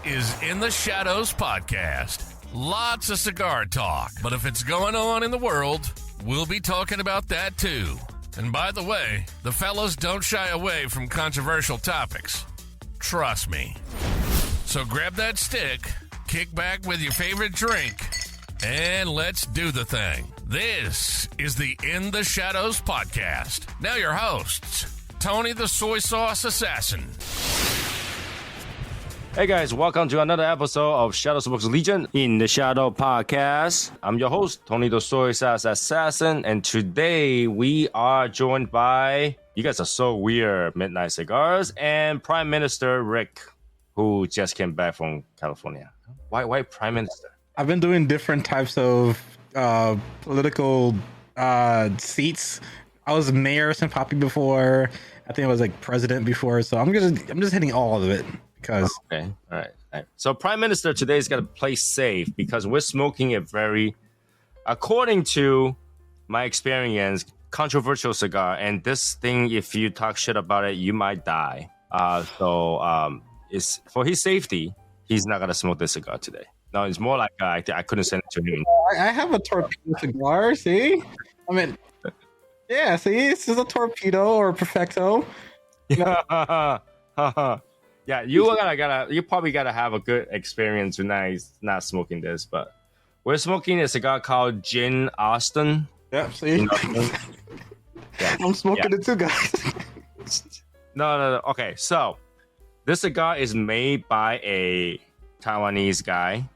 is In the Shadows Podcast. Lots of cigar talk, but if it's going on in the world, we'll be talking about that too. And by the way, the fellows don't shy away from controversial topics. Trust me. So grab that stick, kick back with your favorite drink, and let's do the thing. This is the In the Shadows Podcast. Now your hosts, Tony the Soy Sauce Assassin. Hey guys, welcome to another episode of Shadow Smokes Legion in the Shadow Podcast. I'm your host, Tony the Soy Sauce Assassin, and today we are joined by, you guys are so weird, Midnight Cigars, and Prime Minister Rick, who just came back from California. Why Prime Minister? I've been doing different types of political seats. I was mayor of St. Poppy before. I think I was like president before, so I'm just hitting all of it. Okay, all right. So Prime Minister today is going to play safe because we're smoking a very, according to my experience, controversial cigar. And this thing, if you talk shit about it, you might die. So it's for his safety, he's not going to smoke this cigar today. No, it's more like I couldn't send it to him. I have a torpedo cigar, see? I mean, yeah, see? This is a torpedo or a perfecto. Yeah, you probably gotta have a good experience tonight not smoking this, but we're smoking a cigar called Gin Austin. Yeah, see? Yeah. I'm smoking it too, guys. No. Okay, so this cigar is made by a Taiwanese guy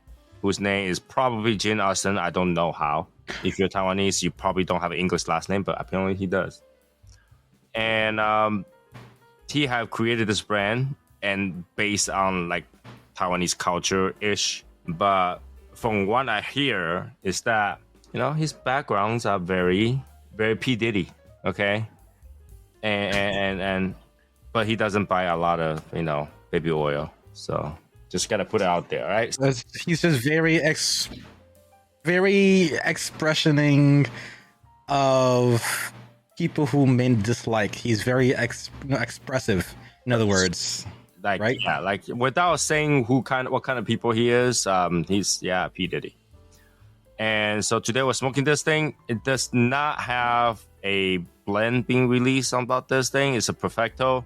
whose name is probably Gin Austin. I don't know how. If you're Taiwanese, you probably don't have an English last name, but apparently he does. And he have created this brand and based on like Taiwanese culture-ish. But from what I hear is that, his backgrounds are very, very P. Diddy, okay? And but he doesn't buy a lot of, baby oil. So just gotta put it out there, right? He's just very expressioning of people who men dislike. He's very expressive, in other words. Like, right? Yeah, like without saying what kind of people he is, he's P. Diddy. And so today we're smoking this thing. It does not have a blend being released about this thing. It's a perfecto.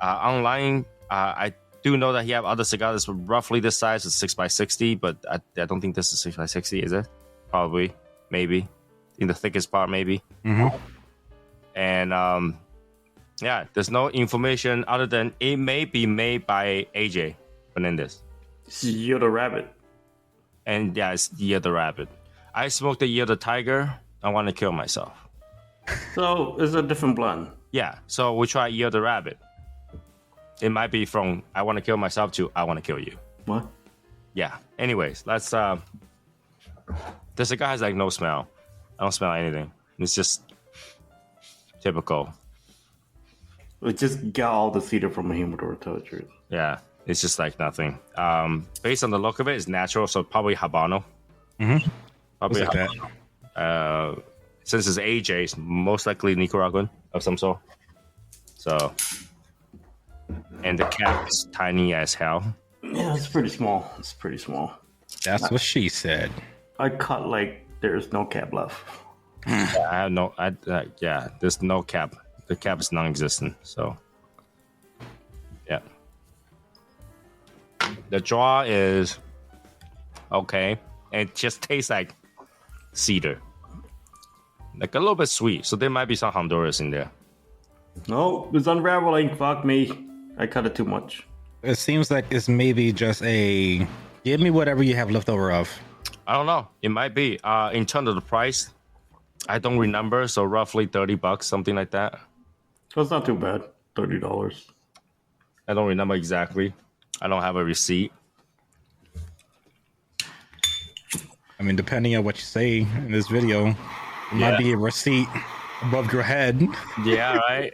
Online, I do know that he have other cigars roughly this size, it's 6x60, but I don't think this is 6x60, is it? Probably, maybe in the thickest part, maybe. Mm-hmm. And there's no information other than it may be made by AJ Fernandez. It's Year the Rabbit. And yeah, it's Year the Rabbit. I smoked the Year the Tiger. I want to kill myself. So it's a different blend. Yeah, so we try Year the Rabbit. It might be from I want to kill myself to I want to kill you. What? Yeah. Anyways, let's. The cigar has like no smell. I don't smell anything. It's just typical. We just got all the cedar from a humidor, to tell the truth. Yeah, it's just like nothing. Based on the look of it, it's natural, so probably Habano. Mm-hmm. Probably like Habano. Since it's AJ, it's most likely Nicaraguan of some sort. So, and the cap is tiny as hell. Yeah, it's pretty small. That's what she said. I cut like there's no cap left. There's no cap. The cap is non-existent, so yeah. The draw is okay, and it just tastes like cedar, like a little bit sweet. So there might be some Honduras in there. No, it's unraveling. Fuck me. I cut it too much. It seems like it's maybe just a give me whatever you have left over of. I don't know. It might be. In terms of the price, I don't remember. So roughly $30, something like that. So it's not too bad. $30. I don't remember exactly. I don't have a receipt. I mean, depending on what you say in this video, it might be a receipt above your head. Yeah, right?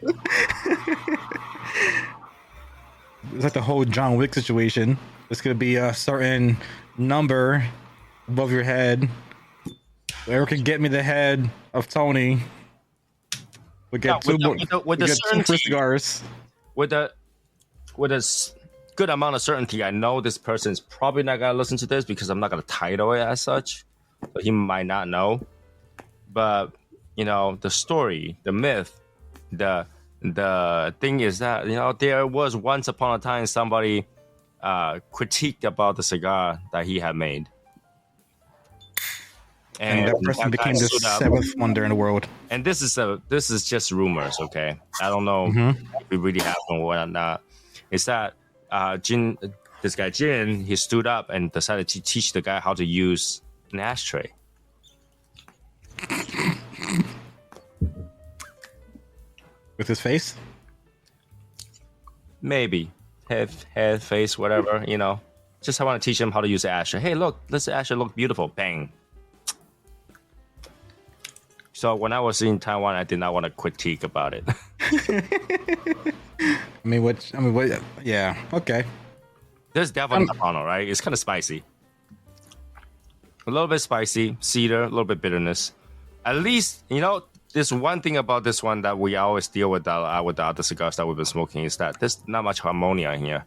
It's like the whole John Wick situation. It's going to be a certain number above your head. Whoever can get me the head of Tony would get two free cigars. With a good amount of certainty. I know this person is probably not gonna listen to this because I'm not gonna title it as such, so he might not know. But the story, the myth, the thing is that there was once upon a time somebody critiqued about the cigar that he had made, and that person became the seventh wonder in the world. And this is just rumors, okay? I don't know if it really happened or not. It's that this guy Jin, he stood up and decided to teach the guy how to use an ashtray. With his face? Maybe. Head, face, whatever, Just I want to teach him how to use the ashtray. Hey, look, this ashtray look beautiful. Bang. So when I was in Taiwan, I did not want to critique about it. Yeah, okay. There's definitely Habano, right? It's kind of spicy. A little bit spicy, cedar, a little bit bitterness. At least, there's one thing about this one that we always deal with the other cigars that we've been smoking is that there's not much ammonia in here.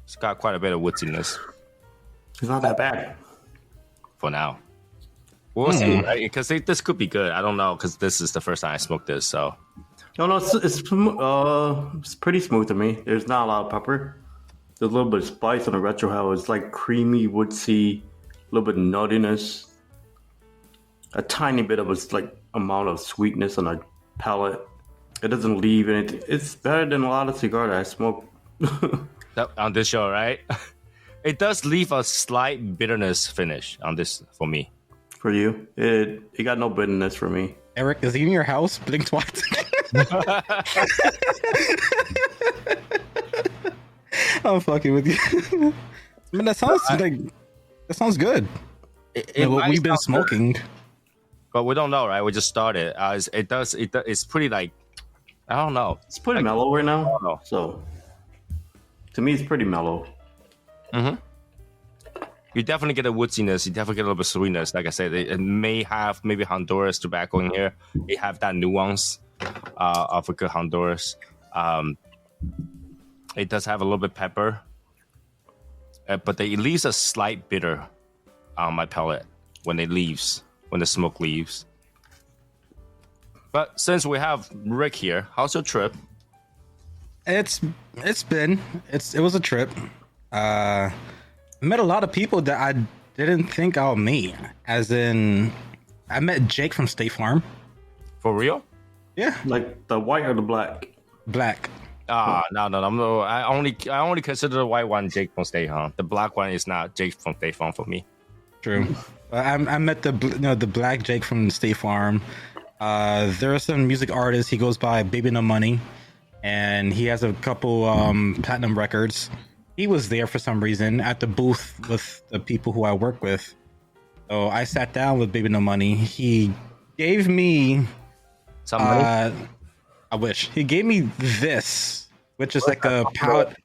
It's got quite a bit of woodiness. It's not that bad. For now. We'll see, right? Because this could be good. I don't know, because this is the first time I smoked this, so. No, it's pretty smooth to me. There's not a lot of pepper. There's a little bit of spice on the retro how it's like creamy, woodsy, a little bit of nuttiness. A tiny bit of amount of sweetness on a palate. It doesn't leave anything. It's better than a lot of cigar that I smoke. On this show, right? It does leave a slight bitterness finish on this for me. For you, it got no bitterness for me. Eric, is he in your house? Blink twice. I'm fucking with you. I mean, that sounds good. We've been smoking, good. But we don't know, right? We just started. It's pretty I don't know. It's pretty mellow right now. So to me, it's pretty mellow. Mm-hmm. You definitely get a woodiness. You definitely get a little bit of sweetness. Like I said, it may have maybe Honduras tobacco in here. It have that nuance of a good Honduras. It does have a little bit of pepper, but it leaves a slight bitter on my palate when the smoke leaves. But since we have Rick here, how's your trip? It was a trip. I met a lot of people that I didn't think I'll meet. As in, I met Jake from State Farm. For real? Yeah. Like the white or the black? Black. No. I only consider the white one Jake from State Farm. The black one is not Jake from State Farm for me. True. I met the black Jake from State Farm. There are some music artists. He goes by Baby No Money, and he has a couple platinum records. He was there for some reason at the booth with the people who I work with. So I sat down with Baby No Money. He gave me some money. I wish he gave me this, which is like a powder.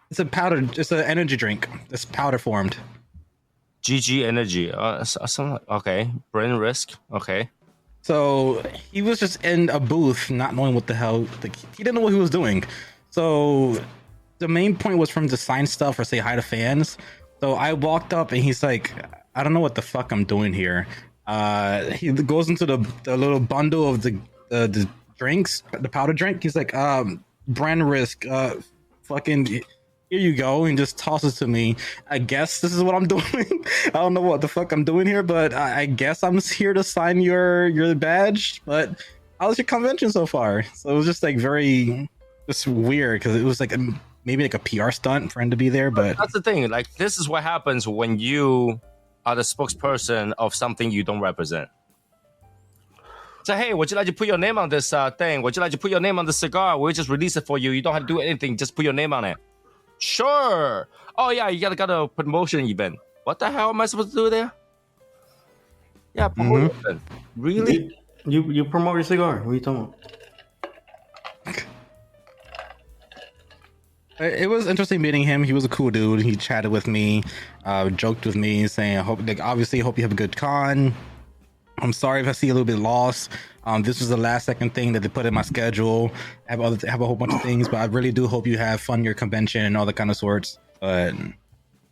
It's a powder. It's an energy drink. It's powder formed. GG Energy. Okay. Brain Risk. Okay. So he was just in a booth, not knowing what the hell. He didn't know what he was doing. So the main point was for him to sign stuff or say hi to fans. So I walked up and he's like, I don't know what the fuck I'm doing here. He goes into the little bundle of the drinks, the powder drink. He's like, brand risk, fucking here you go, and just tosses to me. I guess this is what I'm doing. I don't know what the fuck I'm doing here, but I guess I'm here to sign your badge. But how was your convention so far? So it was just like just weird because it was like maybe like a PR stunt for him to be there. But that's the thing. Like, this is what happens when you are the spokesperson of something you don't represent. So, hey, would you like to put your name on this thing? Would you like to put your name on the cigar? We'll just release it for you. You don't have to do anything. Just put your name on it. Sure. Oh, yeah, you got a promotion event. What the hell am I supposed to do there? Yeah, promotion event. Really? You promote your cigar. What are you talking about? It was interesting meeting him. He was a cool dude. He chatted with me, joked with me, saying, "Hope you have a good con." I'm sorry if I see a little bit lost. This was the last second thing that they put in my schedule. I have a whole bunch of things, but I really do hope you have fun your convention and all that kind of sorts. But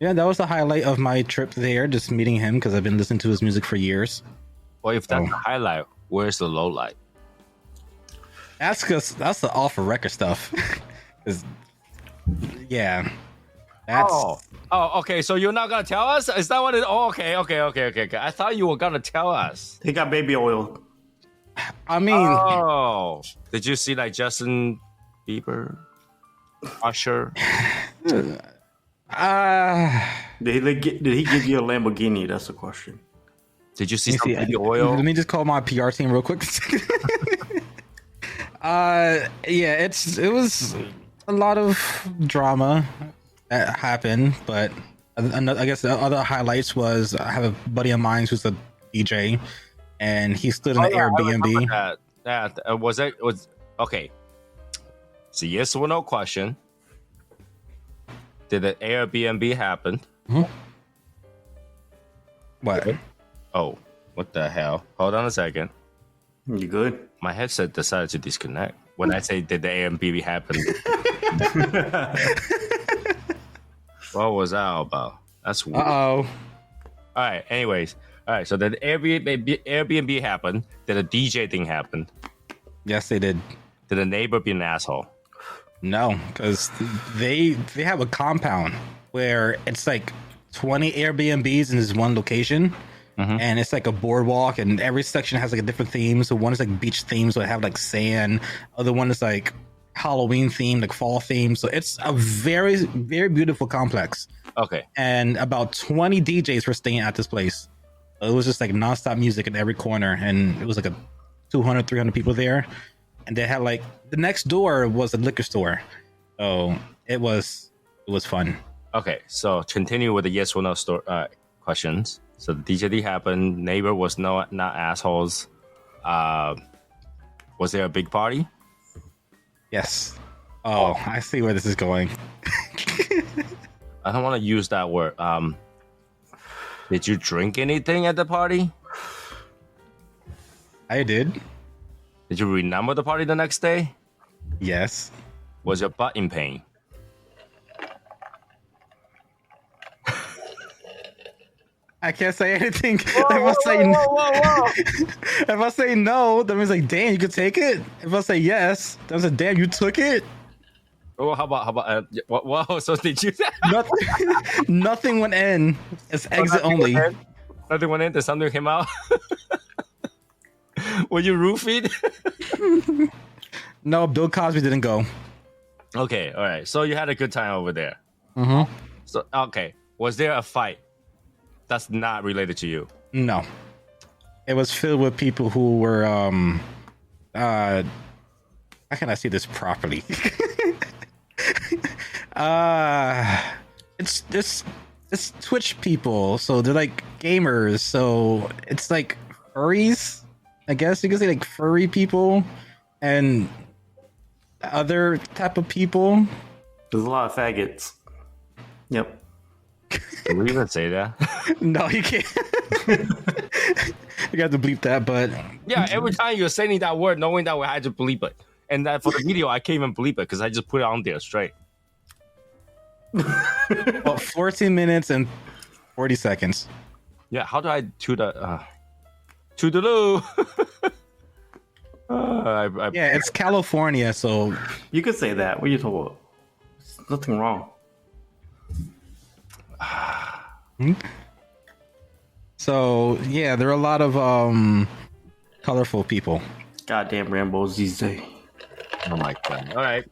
yeah, that was the highlight of my trip there, just meeting him because I've been listening to his music for years. Well, if that's the highlight, where's the low light? That's the off the record stuff. 'Cause, yeah, that's. Oh, okay. So you're not gonna tell us? Is that what it? Oh, okay. I thought you were gonna tell us. He got baby oil. I mean, Oh, did you see like Justin Bieber, Usher? Did he give you a Lamborghini? That's the question. Did you see some baby oil? Let me just call my PR team real quick. Yeah, it was a lot of drama that happened, but I guess the other highlights was I have a buddy of mine who's a DJ, and he stood in an Airbnb. Was okay. It's a yes or no question. Did the Airbnb happen? Mm-hmm. What? Oh, what the hell? Hold on a second. You good? My headset decided to disconnect when I say did the Airbnb happen. What was that all about? That's weird. Uh-oh. All right. Anyways, all right. So the Airbnb happened. Did the DJ thing happen? Yes, they did. Did the neighbor be an asshole? No, because they have a compound where it's like 20 Airbnbs in this one location. Mm-hmm. And it's like a boardwalk, and every section has like a different theme. So one is like beach theme, so it have like sand. Other one is like Halloween theme, like fall theme. So it's a very, very beautiful complex. Okay. And about 20 DJs were staying at this place. It was just like nonstop music in every corner, and it was like a 200, 300 people there. And they had like the next door was a liquor store. So it was fun. Okay, so continue with the yes or no questions. So the DJD happened. Neighbor was not assholes. Was there a big party? Yes. Oh, I see where this is going. I don't want to use that word. Did you drink anything at the party? I did. Did you remember the party the next day? Yes. Was your butt in pain? I can't say anything. Whoa. If I say no, that means like, damn, you could take it. If I say yes, that means like, damn, you took it. Oh, how about? Wow. So did you? Nothing went in. It's exit only. Nothing went in. Did something came out? Were you roofied? No, Bill Cosby didn't go. Okay, all right. So you had a good time over there. Mm-hmm. So okay, was there a fight? That's not related to you. No, it was filled with people who were how can I say this properly? It's Twitch people, so they're like gamers, so it's like furries, I guess you could say, like furry people and other type of people. There's a lot of faggots. Yep. Did we even say that? No, you can't. You got to bleep that, but yeah, every time you're saying that word, knowing that we had to bleep it, and that for the video, I can't even bleep it because I just put it on there straight. Well, 14 minutes and 40 seconds. Yeah, how do I to the loo? Yeah, it's California, so You could say that. What are you talking about? There's nothing wrong. So yeah, there are a lot of colorful people. Goddamn Rambos these days. Oh my god! All right,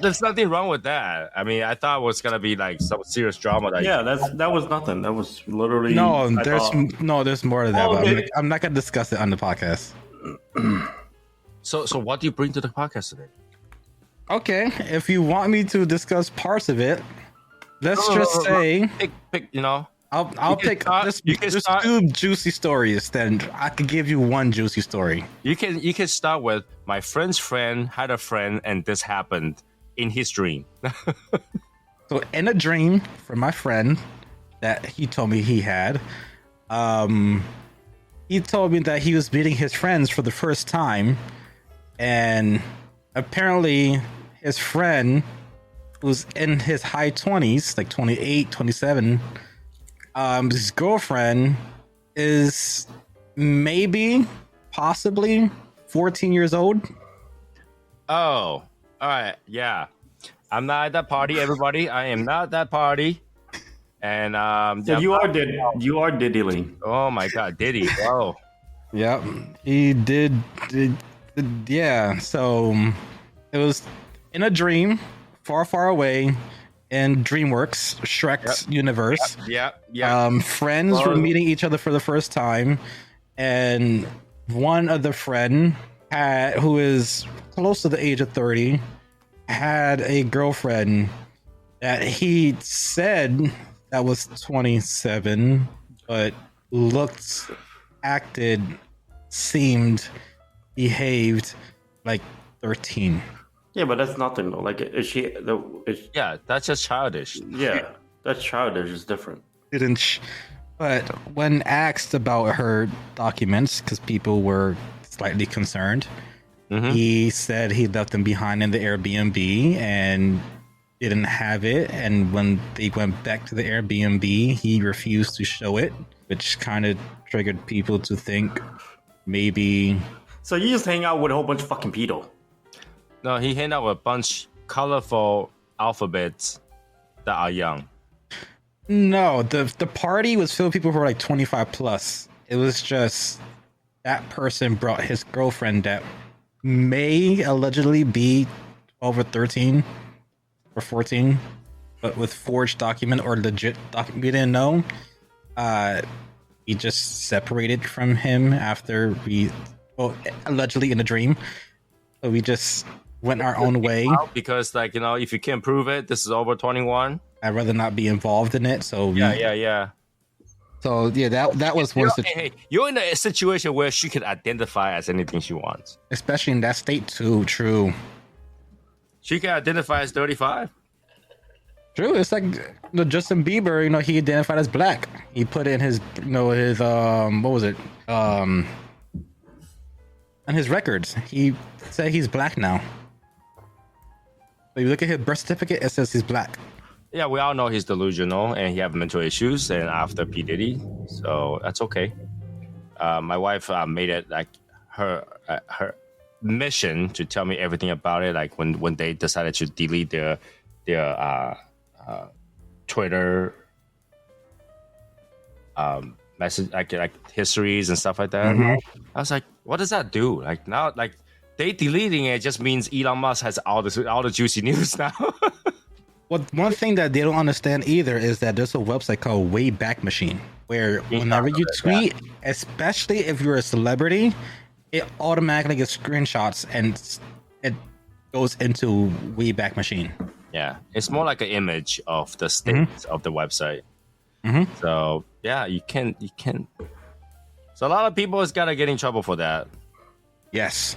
there's nothing wrong with that. I mean, I thought it was gonna be like some serious drama. That was nothing. That was literally there's more to that. Oh, but I'm not gonna discuss it on the podcast. So what do you bring to the podcast today? Okay, if you want me to discuss parts of it, let's just say pick. You know, I'll pick. There's two juicy stories. Then I could give you one juicy story. You can start with my friend's friend had a friend, and this happened in his dream. So in a dream from my friend that he told me he had, he he told me that he was meeting his friends for the first time, and apparently his friend who's in his high 20s, like 28, 27, his girlfriend is maybe, possibly 14 years old. Oh, all right. Yeah. I'm not at that party, everybody. I am not at that party. And So you are diddling. oh my God, Diddy. Oh, Yep, he did, yeah. So it was in a dream, far, far away, in DreamWorks, Shrek's universe. yeah. Friends were meeting each other for the first time, and one of the friend who is close to the age of 30, had a girlfriend that he said that was 27, but looked, acted, seemed, behaved like 13. Yeah, but that's nothing though. Like, Yeah, that's just childish. yeah, that's childish. It's different. But when asked about her documents, because people were slightly concerned, he said he left them behind in the Airbnb and didn't have it. And when they went back to the Airbnb, he refused to show it, which kind of triggered people to think maybe. So you just hang out with a whole bunch of fucking pedo. No, he hang out with a bunch colorful alphabets that are young. No, the party was filled with people who were like 25 plus. It was just that person brought his girlfriend that may allegedly be 12 or 13 or 14, but with forged document or legit document. We didn't know. We just separated from him after allegedly in a dream. So we just went our own way. Because, like, if you can't prove it, this is over 21. I'd rather not be involved in it. So Yeah. So yeah, that was one situation. Hey, you're in a situation where she can identify as anything she wants. Especially in that state too. True. She can identify as 35. True. It's like Justin Bieber. He identified as black. He put in his his what was it on his records. He said he's black now. So you look at his birth certificate, it says he's black. Yeah, we all know he's delusional and he have mental issues and after P. Diddy, so that's okay. My wife made it like her mission to tell me everything about it. Like when they decided to delete their Twitter message, like histories and stuff like that. I was like, what does that do? Like now, like they deleting it just means Elon Musk has all the juicy news now. One thing that they don't understand either is that there's a website called Wayback Machine where whenever you tweet, especially if you're a celebrity, it automatically gets screenshots and it goes into Wayback Machine. Yeah, it's more like an image of the state of the website. So yeah, you can. So a lot of people has got to get in trouble for that. Yes,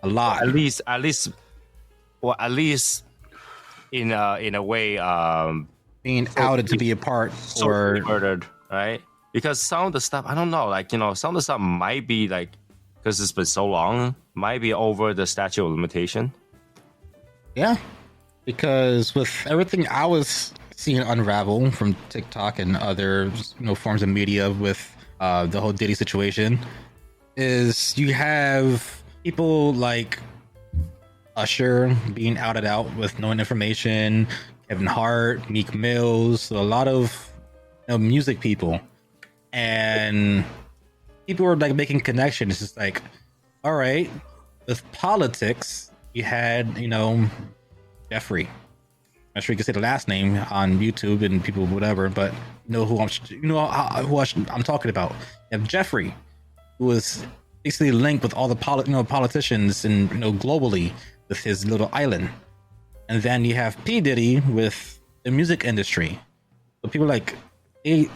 a lot. At least, in a way, being outed to be a part or murdered, right? Because some of the stuff, I don't know, like some of the stuff might be like, because it's been so long, might be over the statute of limitation. Yeah, because with everything I was seeing unravel from TikTok and other forms of media with the whole Diddy situation, is you have people like Usher being outed out with no information, Kevin Hart, Meek Mills, a lot of music people, and people were like making connections. It's just like, all right, with politics, you had Jeffrey. I'm sure you can say the last name on YouTube and people whatever, but who I'm talking about. You have Jeffrey, who was basically linked with all the politicians and globally with his little island. And then you have P. Diddy with the music industry. So people like, hey,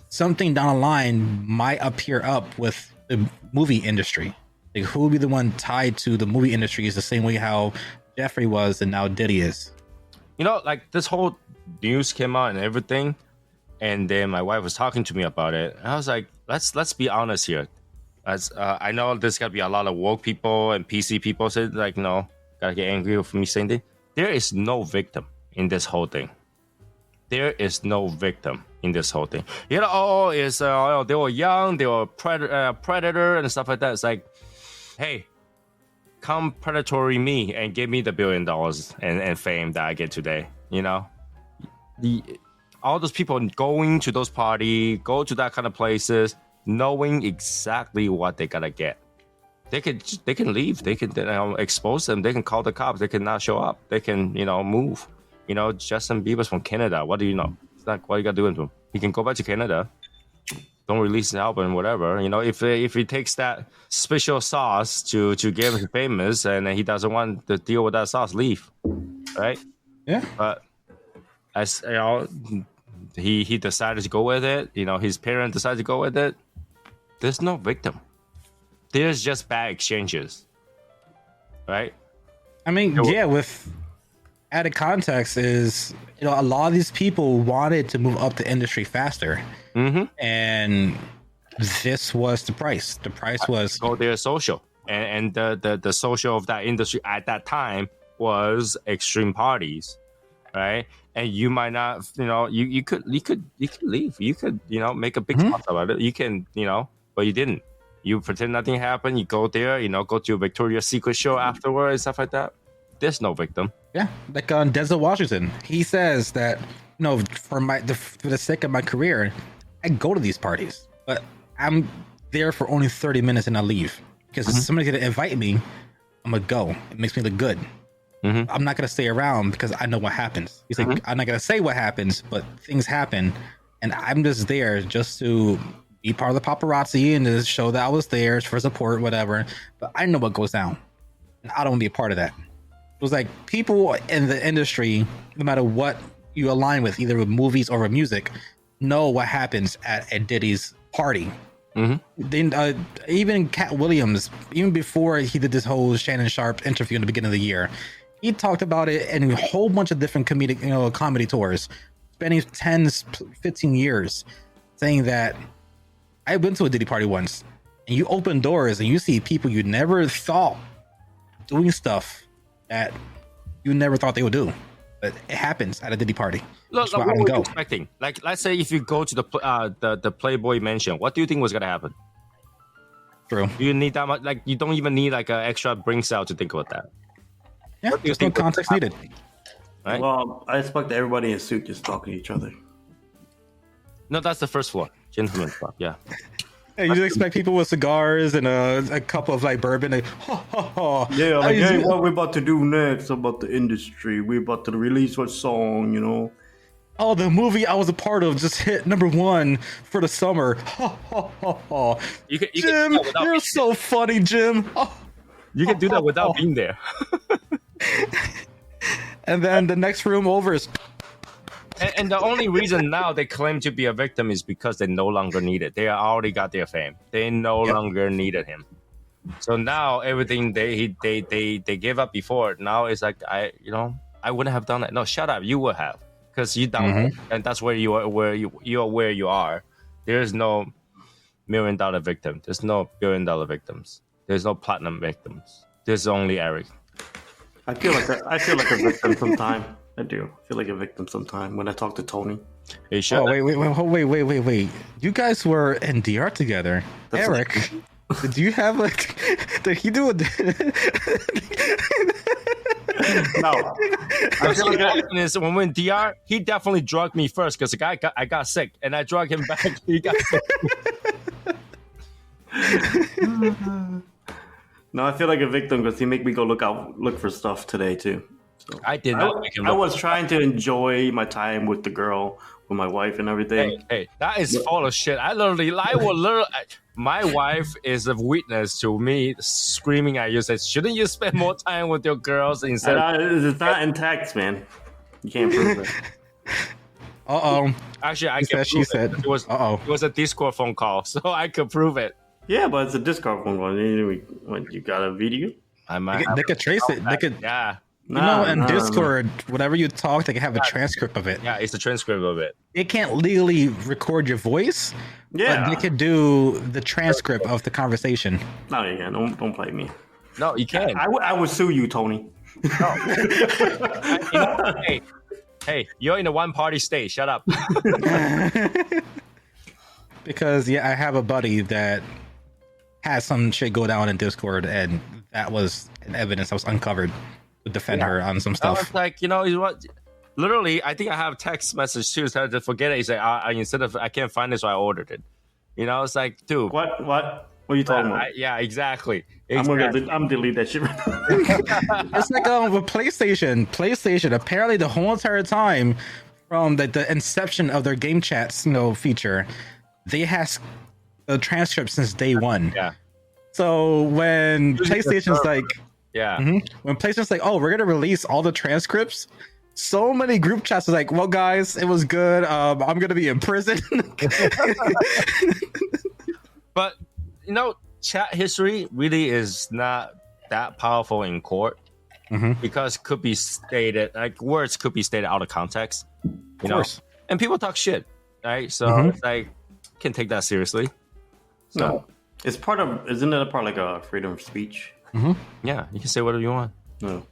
something down the line might appear up with the movie industry. Like, who will be the one tied to the movie industry is the same way how Jeffrey was and now Diddy is. Like this whole news came out and everything, and then my wife was talking to me about it. And I was like let's be honest here. As I know there's gotta be a lot of woke people and PC people say like, no, gotta get angry with me saying that. There is no victim in this whole thing. There is no victim in this whole thing. They were young, they were predator and stuff like that. It's like, hey, come predatory me and give me the $1 billion and fame that I get today. You know, all those people going to those parties, go to that kind of places, knowing exactly what they gotta get. They can leave. They can expose them. They can call the cops. They can not show up. They can move. Justin Bieber's from Canada. What do you know? It's like, what you got to do to him? He can go back to Canada. Don't release his album, whatever. If he takes that special sauce to get him famous and he doesn't want to deal with that sauce, leave. Right? Yeah. But as he decided to go with it. His parents decided to go with it. There's no victim. There's just bad exchanges. Right? I mean, with added context is, a lot of these people wanted to move up the industry faster. Mm-hmm. And this was the price. The price was their social. And the social of that industry at that time was extreme parties. Right? And you might not, you could leave. You could, make a big fuss about it. You can, but you didn't. You pretend nothing happened. You go there, go to a Victoria's Secret show afterwards, stuff like that. There's no victim. Yeah, like on Denzel Washington. He says that, for the sake of my career, I go to these parties, but I'm there for only 30 minutes and I leave. Because if somebody's going to invite me, I'm going to go. It makes me look good. Mm-hmm. I'm not going to stay around because I know what happens. He's like, I'm not going to say what happens, but things happen. And I'm just there just to be part of the paparazzi and to show that I was there for support, whatever. But I know what goes down. And I don't want to be a part of that. It was like people in the industry, no matter what you align with, either with movies or with music, know what happens at Diddy's party. Mm-hmm. Then even Cat Williams, even before he did this whole Shannon Sharp interview in the beginning of the year, he talked about it in a whole bunch of different comedy tours, spending 10, 15 years, saying that I went to a Diddy party once, and you open doors and you see people you never thought doing stuff that you never thought they would do. But it happens at a Diddy party. Look, what were you expecting? Like, let's say if you go to the Playboy Mansion, what do you think was gonna happen? True. Do you need that much? Like, you don't even need like an extra brain cell to think about that. Yeah, there's no context needed. Right? Well, I expect everybody in a suit just talking to each other. No, that's the first floor, gentleman's club. Yeah. Yeah, you just expect people with cigars and a cup of like bourbon. Like, ha, ha, ha. Yeah, like, hey, what we're about to do next about the industry? We're about to release what song, Oh, the movie I was a part of just hit #1 for the summer. Ha, ha, ha, ha. Jim, you're so funny, Jim. Oh. You can do that without being there. And then the next room over is... And the only reason now they claim to be a victim is because they no longer need it. They already got their fame. They no longer needed him. So now everything they gave up before, now it's like I wouldn't have done that. No, shut up. You would have, because you done, and that's where you are. Where you are. There's no $1 million victim. There's no $1 billion victims. There's no platinum victims. There's only Eric. I feel like a victim sometimes. I do feel like a victim sometimes when I talk to Tony. Hey, shut up. Wait. You guys were in DR together. That's Eric, did you have like... Did he do it? No. What happened is when we're in DR, he definitely drugged me first because I got sick and I drugged him back. He got sick. No, I feel like a victim because he make me go look for stuff today too. So I did not make him. I was trying to enjoy my time with the girl, with my wife and everything. Hey, that is full of shit. My wife is a witness to me screaming at you, says, shouldn't you spend more time with your girls instead? It's not in text, man. You can't prove it. Actually, I can prove it. It was a Discord phone call, so I could prove it. Yeah, but it's a Discord phone call. When you got a video, they could trace it. Yeah. In Discord, whatever you talk, they can have a transcript of it. Yeah, it's the transcript of it. They can't legally record your voice, but they can do the transcript of the conversation. No, you can't. Don't play me. No, you can. I would sue you, Tony. No. Hey, you're in a one-party state. Shut up. Because I have a buddy that had some shit go down in Discord, and that was an evidence that was uncovered to defend her on some stuff. I was like, what? Literally, I think I have text message too. So I just forget it. He said, instead of I can't find it, so I ordered it. It's like, dude. What are you talking about? Yeah, exactly. I'm delete that shit right now. It's like with PlayStation. PlayStation, apparently the whole entire time from the inception of their game chats, feature, they have the transcript since day one. Yeah. So when PlayStation's like, when PlayStation's like, oh, we're gonna release all the transcripts. So many group chats are like, well, guys, it was good. I'm gonna be in prison. But chat history really is not that powerful in court because it could be stated, like words could be stated out of context, Of course. and people talk shit, right? So it's like, can take that seriously. So No, isn't it a part like a freedom of speech? yeah, you can say whatever you want. No.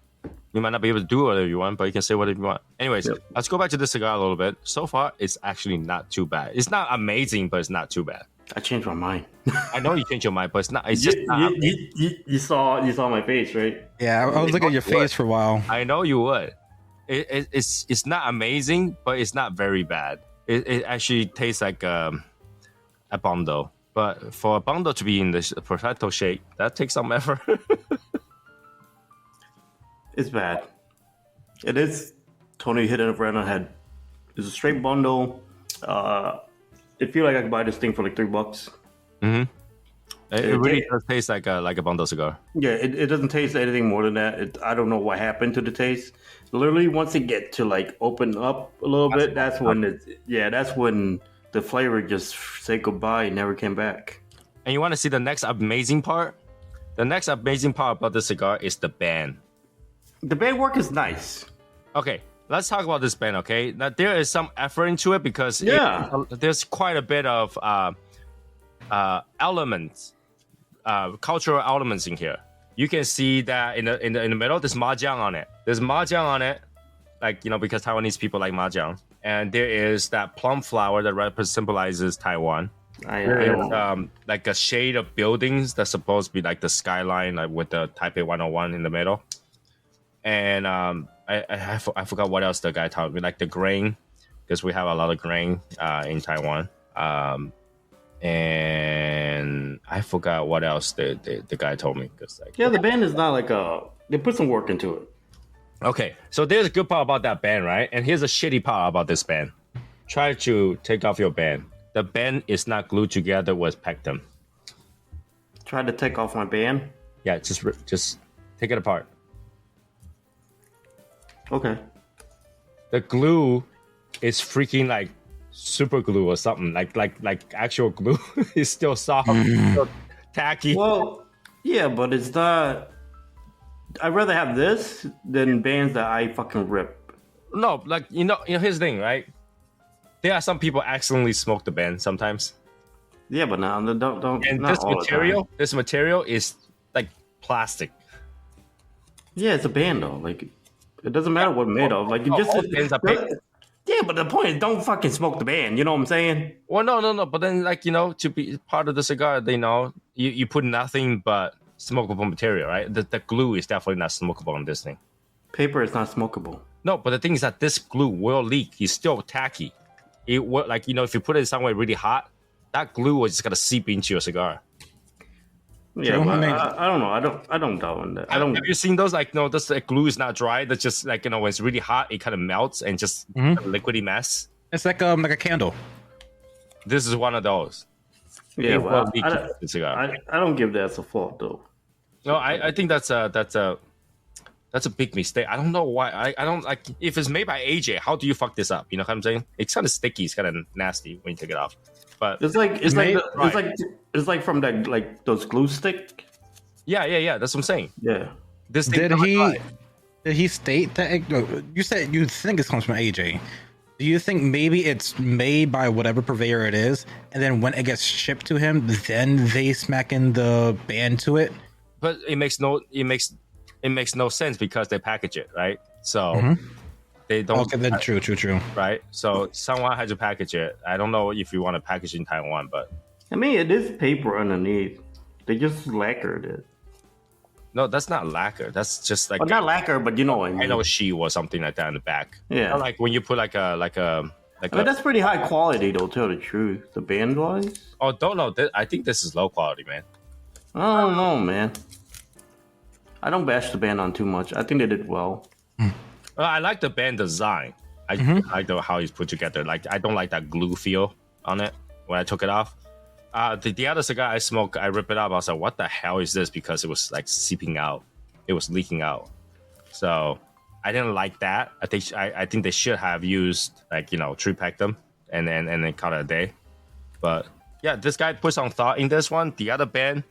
You might not be able to do whatever you want, but you can say whatever you want. Anyways, let's go back to this cigar a little bit. So far, it's actually not too bad. It's not amazing, but it's not too bad. I changed my mind. I know you changed your mind, but it's not. It's just not. You saw my face, right? Yeah, I was looking at your face for a while. I know you would. It's not amazing, but it's not very bad. It actually tastes like a bondo. But for a bondo to be in the perfecto shape, that takes some effort. It's bad. It is. Tony hit it right on the head. It's a straight bundle. I feel like I could buy this thing for like $3. It really does taste like a bundle cigar. Yeah, it doesn't taste anything more than that. I don't know what happened to the taste. Literally, once it get to like open up a little bit, that's when the flavor just said goodbye and never came back. And you want to see the next amazing part? The next amazing part about the cigar is the band. The band work is nice. Okay, let's talk about this band, okay? Now, there is some effort into it because there's quite a bit of elements, cultural elements in here. You can see that in the middle, there's mahjong on it. There's mahjong on it, like, because Taiwanese people like mahjong. And there is that plum flower that symbolizes Taiwan. There's like a shade of buildings that's supposed to be like the skyline, like with the Taipei 101 in the middle. And I forgot what else the guy told me, like the grain, because we have a lot of grain in Taiwan. And I forgot what else the guy told me. The band is not like they put some work into it. Okay, so there's a good part about that band, right? And here's a shitty part about this band. Try to take off your band. The band is not glued together with pectin. Try to take off my band? Yeah, just take it apart. Okay. The glue is freaking like super glue or something. Like actual glue. It's still soft, still tacky. Well, yeah, but it's not. I'd rather have this than bands that I fucking rip. No, like here's the thing, right? There are some people accidentally smoke the band sometimes. Yeah, but now don't. And this material is like plastic. Yeah, it's a band though. Like, it doesn't matter what made of. Like, yeah, but the point is, don't fucking smoke the band. You know what I'm saying? Well, no. But then, like, to be part of the cigar, you put nothing but smokable material, right? The glue is definitely not smokable on this thing. Paper is not smokable. No, but the thing is that this glue will leak. It's still tacky. It will, like, if you put it somewhere really hot, that glue is just gonna seep into your cigar. Yeah, but I don't know. I don't doubt on that. Have you seen those? Like, no, this glue is not dry. That's just like, when it's really hot, it kind of melts and just a liquidy mess. It's like a candle. This is one of those. Yeah, well, I don't give that a fault though. No, I think that's a big mistake. I don't know why. I don't like, if it's made by AJ. How do you fuck this up? You know what I'm saying? It's kind of sticky. It's kind of nasty when you take it off. But it's like from that, like those glue stick. Yeah. That's what I'm saying. Yeah. This thing Did he state that? You said you think it comes from AJ. Do you think maybe it's made by whatever purveyor it is, and then when it gets shipped to him, then they smack in the ban to it? But it makes no sense because they package it, right? So they don't. Okay, then true. Right. So someone had to package it. I don't know if you want to package in Taiwan, but I mean, it is paper underneath. They just lacquered it. no, that's not lacquer. That's just like Well, not lacquer, but you know what I mean. I know sheet or something like that in the back. Yeah. Like when you put like a I mean, that's pretty high quality, though. Tell the truth, the band wise. oh, don't know. I think this is low quality, man. I don't know, man. I don't bash the band on too much. I think they did well. I like the band design. I like how it's put together. Like I don't like that glue feel on it when I took it off. The other cigar I smoked, I ripped it up. I was like, "What the hell is this?" Because it was like seeping out. It was leaking out. So I didn't like that. I think they should have used like tree pack them and then call it a day. But yeah, this guy put some thought in this one. The other band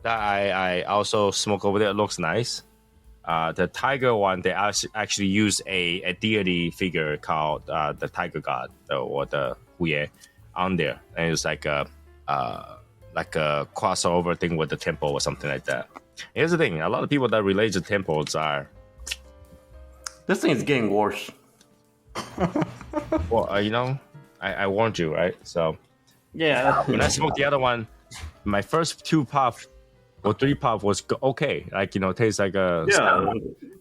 that I also smoke over there looks nice. The tiger one, they actually use a deity figure called the tiger god or the Huye on there, and it's like a crossover thing with the temple or something like that. Here's the thing: a lot of people that relate to temples are. This thing is getting worse. Well, I warned you, right? So Yeah. when I smoked the other one, my first 2 puff or 3 puff was okay. Like tastes like a Yeah.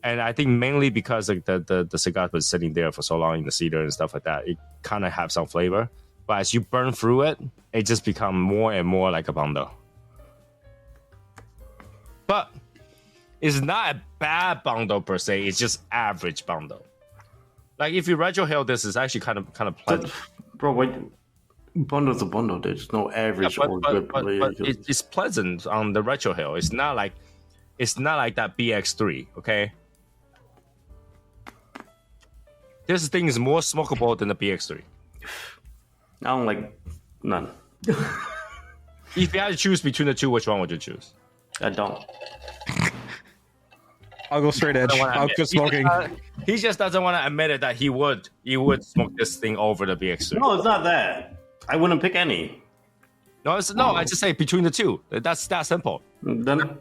and I think mainly because like the cigar was sitting there for so long in the cedar and stuff like that, it kind of have some flavor. But as you burn through it, it just become more and more like a bundle. But it's not a bad bundle per se. It's just average bundle. Like if you retrohale this, it's actually kind of pleasant. Bro, wait. Bundle's a bundle. There's no average or good. But it's pleasant on the retrohale. It's not like that BX3. Okay. This thing is more smokable than the BX3. I don't like none. If you had to choose between the two, which one would you choose? I don't. I'll go straight edge. I'll quit smoking. He just doesn't want to admit it that he would smoke this thing over the BX3. No, it's not that. I wouldn't pick any. No, I just say between the two. That's that simple. Then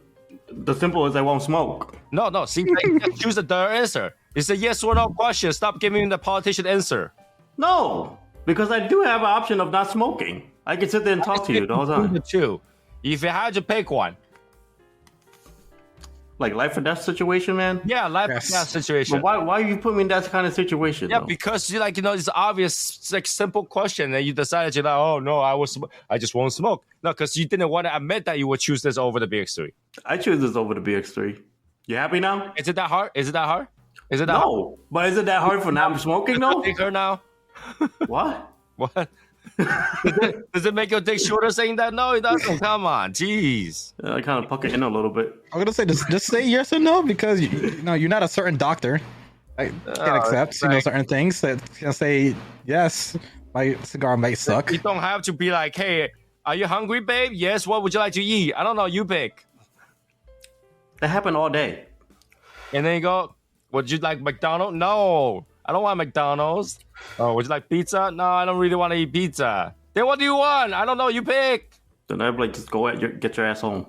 the simple is I won't smoke. No. See, just choose the answer. It's a yes or no question. Stop giving the politician answer. No, because I do have an option of not smoking. I can sit there and talk to you the whole Between the time. two. If you had to pick one, Like life or death situation, man. yeah, life Yes. that situation. But why you put me in that kind of situation? Yeah, though? because you it's obvious, like simple question, and you decided oh no, I just won't smoke. No, because you didn't want to admit that you would choose this over the BX3. I choose this over the BX3. You happy now? Is it that hard? Is it that hard? Is it that hard? No, but is it that hard for not smoking though? Take her now. What? What? Does it make your dick shorter saying that? No, it doesn't. Come on, jeez. I kind of puck it in a little bit. I'm gonna say just say yes or no because you're not a certain doctor. I can't accept certain things that can say yes. My cigar might suck. You don't have to be like, hey, are you hungry, babe? Yes. What would you like to eat? I don't know. You pick. That happened all day. And then you go, would you like McDonald's? No, I don't want McDonald's. Oh, would you like pizza? No, I don't really want to eat pizza. Then what do you want? I don't know. You pick. Then I'd be like, just get your ass home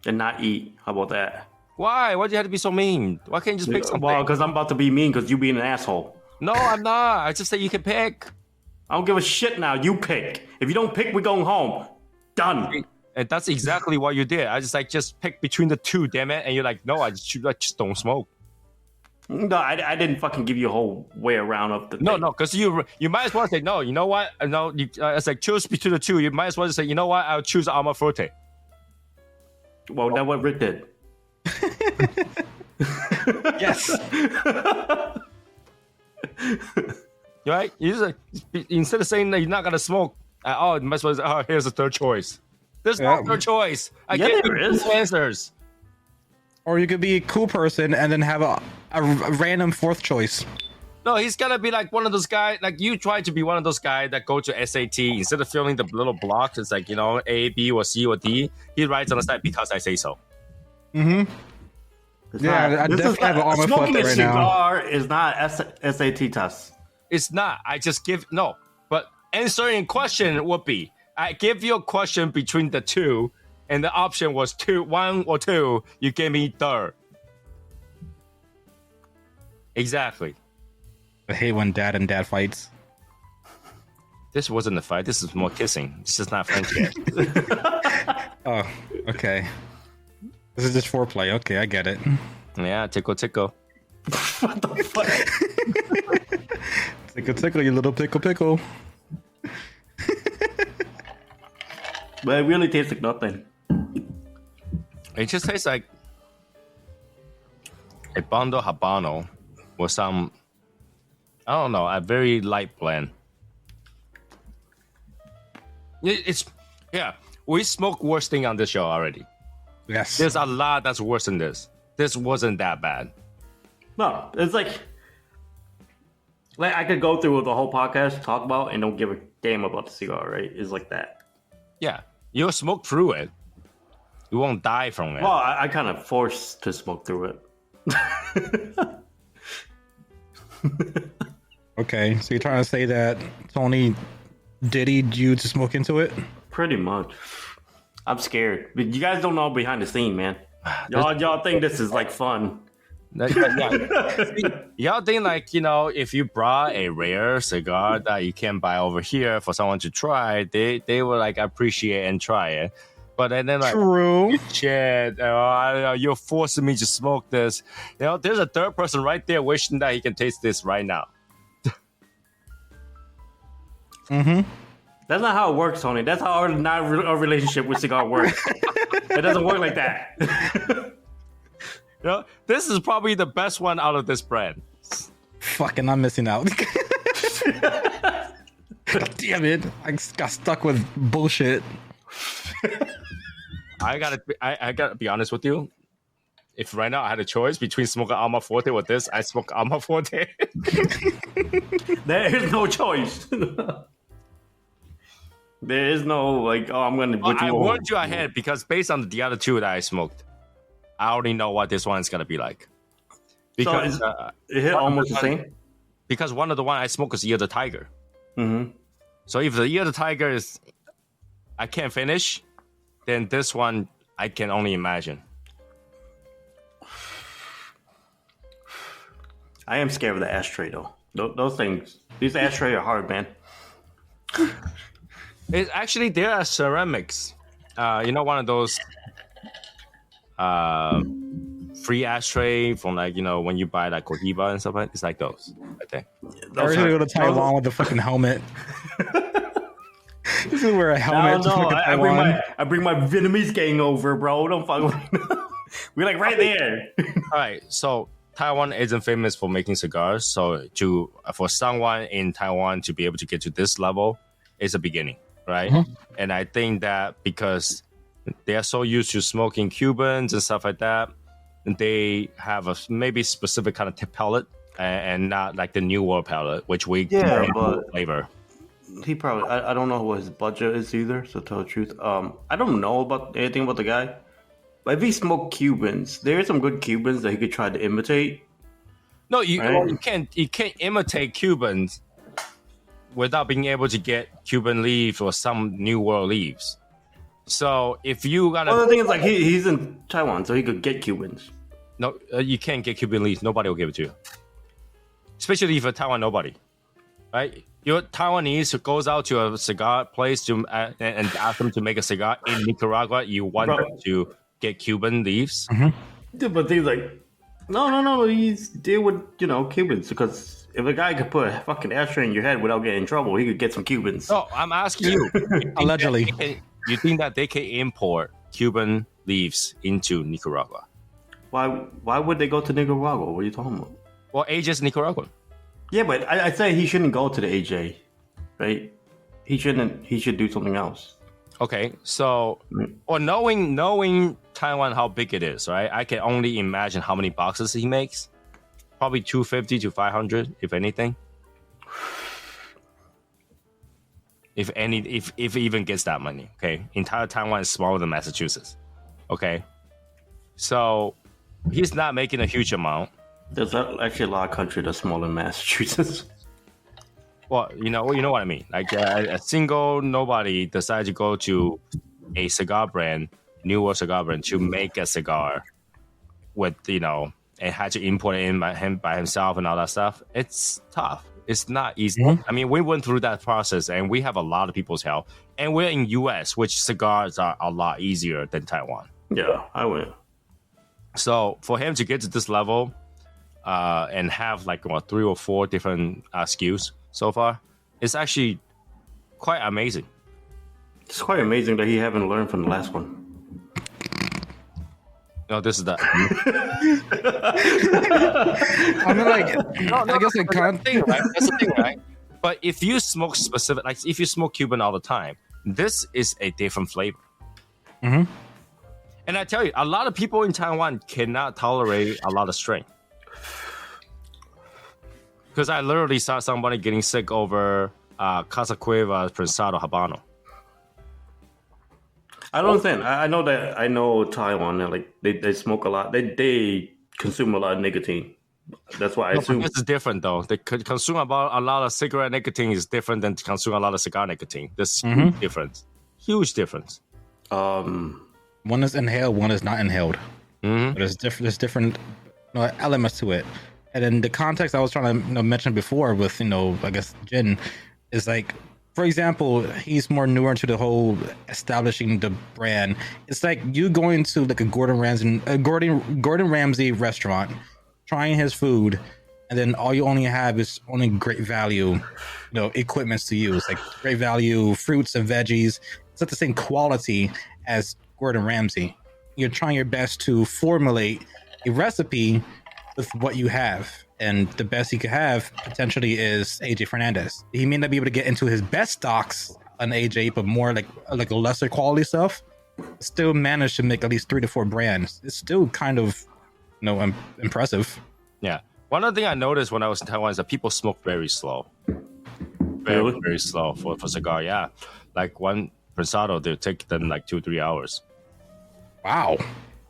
and not eat. How about that? Why? Why'd you have to be so mean? Why can't you just pick something? Well, because I'm about to be mean because you being an asshole. No, I'm not. I just say you can pick. I don't give a shit now. You pick. If you don't pick, we're going home. Done. And that's exactly what you did. I just pick between the two, damn it. And you're like, no, I just don't smoke. No, I didn't fucking give you a whole way around of the thing. No, because you might as well say, no, you know what? No, it's like choose between the two. You might as well say, you know what? I'll choose Alma Forte. Well, that's what Rick did. Yes. Right? You just instead of saying that you're not gonna smoke at all, you might as well say, oh, here's the third choice. There's no third choice. I Yeah, gave there you is. two answers. Or you could be a cool person and then have a random fourth choice. No, he's gonna be like one of those guys. Like you try to be one of those guys that go to SAT instead of filling the little blocks. It's like A, B, or C, or D. He writes on the side because I say so. Mm-hmm. I definitely have an armor smoking foot a right now. cigar is not SAT test. It's not. I just give no. But answering question would be: I give you a question between the two, and the option was one or two. You gave me third. Exactly. I hate when dad and dad fights. This wasn't a fight. This is more kissing. This is not friendship. Oh, okay. This is just foreplay. Okay, I get it. Yeah, tickle, tickle. What the fuck? Tickle, tickle, you little pickle. But it really tastes like nothing. It just tastes like a bundle habano with some, I don't know, a very light blend. We smoked worse thing on this show already. Yes. There's a lot that's worse than this. This wasn't that bad. No, it's like I could go through the whole podcast, talk about, and don't give a damn about the cigar, right? It's like that. Yeah, you'll smoke through it. You won't die from it. Well, I kind of forced to smoke through it. Okay, so you're trying to say that Tony diddied you to smoke into it? Pretty much. I'm scared. But you guys don't know behind the scene, man. Y'all think this is like fun. Y'all think like, if you brought a rare cigar that you can't buy over here for someone to try, they will like appreciate and try it. But then like, True. shit, you're forcing me to smoke this. There's a third person right there wishing that he can taste this right now. Mm-hmm. That's not how it works, Tony. That's how our relationship with cigar works. It doesn't work like that. This is probably the best one out of this brand. Fucking, I'm missing out. God damn it. I got stuck with bullshit. I gotta be honest with you. If right now I had a choice between smoking Alma Forte with this, I smoke Alma Forte. There is no choice. There is no like, I'm gonna. I warned you ahead because based on the other two that I smoked, I already know what this one's gonna be like. Because it hit almost the same. Because one of the one I smoked is Ear of the Tiger. Mm-hmm. So if the Ear of the Tiger is, I can't finish, then this one I can only imagine. I am scared of the ashtray though. Those things, these ashtrays are hard, man. It's actually, there are ceramics. One of those free ashtray from like, when you buy like Cohiba and stuff like that. It's like those, I think. Or should go to Taiwan with the fucking helmet. This is where a helmet. No, I bring my Vietnamese gang over, bro. Don't fuck with me. We're like right there. All right, so Taiwan isn't famous for making cigars, so for someone in Taiwan to be able to get to this level is a beginning, right? Mm-hmm. And I think that because they are so used to smoking Cubans and stuff like that, they have a maybe specific kind of palate and not like the New World palate, which we but flavor. He probably, I don't know what his budget is either, so to tell the truth. I don't know about anything about the guy. But if he smoked Cubans, there are some good Cubans that he could try to imitate. No, you can't imitate Cubans without being able to get Cuban leaves or some New World leaves. So if you gotta, well, the thing is, like he's in Taiwan, so he could get Cubans. No, you can't get Cuban leaves. Nobody will give it to you. Especially if you're Taiwan, nobody, right? You're Taiwanese who goes out to a cigar place to and ask them to make a cigar in Nicaragua. You want them to get Cuban leaves. Mm-hmm. But he's like, no. He's deal with Cubans, because if a guy could put a fucking ashtray in your head without getting in trouble, he could get some Cubans. No, I'm asking you. Allegedly, you think that they can import Cuban leaves into Nicaragua? Why would they go to Nicaragua? What are you talking about? Well, AJ's Nicaraguan. Yeah, but I say he shouldn't go to the AJ, right? He should do something else. Okay, so, or knowing Taiwan, how big it is, right? I can only imagine how many boxes he makes. Probably 250 to 500, if anything. If he even gets that money, okay? Entire Taiwan is smaller than Massachusetts, okay? So, he's not making a huge amount. There's actually a lot of countries that's smaller than Massachusetts. Well, you know what I mean. Like a single nobody decided to go to a cigar brand, New World cigar brand, to make a cigar with and had to import it in by himself and all that stuff. It's tough. It's not easy. Mm-hmm. I mean, we went through that process, and we have a lot of people's help. And we're in U.S., which cigars are a lot easier than Taiwan. Yeah, I win. So for him to get to this level, and have like 3 or 4 different SKUs so far, it's actually quite amazing. It's quite amazing that he haven't learned from the last one. No, this is the. I mean, like, I guess it That's the thing, right? That's the thing, right? But if you smoke specific, like if you smoke Cuban all the time, this is a different flavor. Mm-hmm. And I tell you, a lot of people in Taiwan cannot tolerate a lot of strain. Because I literally saw somebody getting sick over Casa Cueva Prensado Habano. I don't understand. I know Taiwan. Like they smoke a lot. They consume a lot of nicotine. That's why I assume. This is different though. They could consume about a lot of cigarette nicotine is different than to consume a lot of cigar nicotine. There's huge difference. Huge difference. One is inhaled, one is not inhaled. Mm-hmm. There's different elements to it. And then the context I was trying to mention before with I guess gin is like, for example, he's more newer into the whole establishing the brand. It's like you going to like a Gordon Ramsay restaurant, trying his food, and then all you only have is only great value, equipments to use, like great value fruits and veggies. It's not the same quality as Gordon Ramsay. You're trying your best to formulate a recipe with what you have. And the best he could have potentially is AJ Fernandez. He may not be able to get into his best stocks on AJ, but more like a lesser quality stuff. Still managed to make at least 3 to 4 brands. It's still kind of, impressive. Yeah. One other thing I noticed when I was in Taiwan is that people smoke very slow. Very slow for cigar. Yeah. Like one Prensado, they'll take them like 2-3 hours. Wow.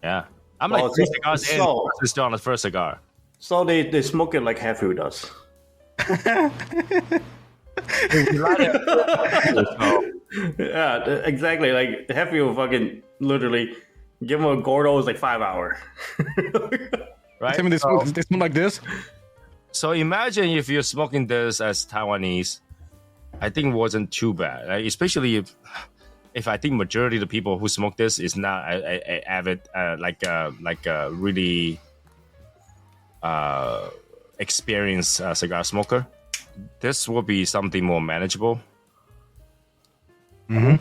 Yeah. I'm like 3 cigars in. It's still on the first cigar. So they smoke it like Hatfield does. Yeah, exactly. Like Hatfield fucking literally give him a Gordo is like 5 hour. Right? Tell me they smoke like this. So imagine if you're smoking this as Taiwanese, I think it wasn't too bad. Right? Especially if I think majority of the people who smoke this is not a avid really experienced cigar smoker. This will be something more manageable. Mm-hmm.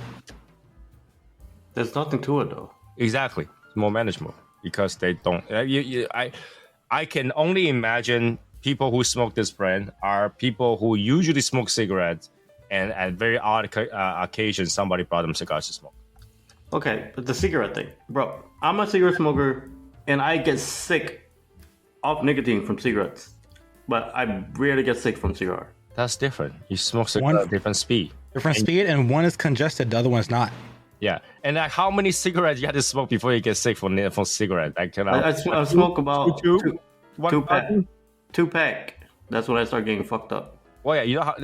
There's nothing to it though. Exactly, it's more manageable because they don't. I can only imagine people who smoke this brand are people who usually smoke cigarettes, and at very odd occasions, somebody brought them cigars to smoke. Okay, but the cigarette thing, bro. I'm a cigarette smoker, and I get sick of nicotine from cigarettes, but I rarely get sick from cigar. That's different. You smoke cigarettes at different speed. And one is congested, the other one's not. Yeah, and how many cigarettes you had to smoke before you get sick from cigarette? I smoke about two pack. That's when I start getting fucked up. Well, yeah, you know how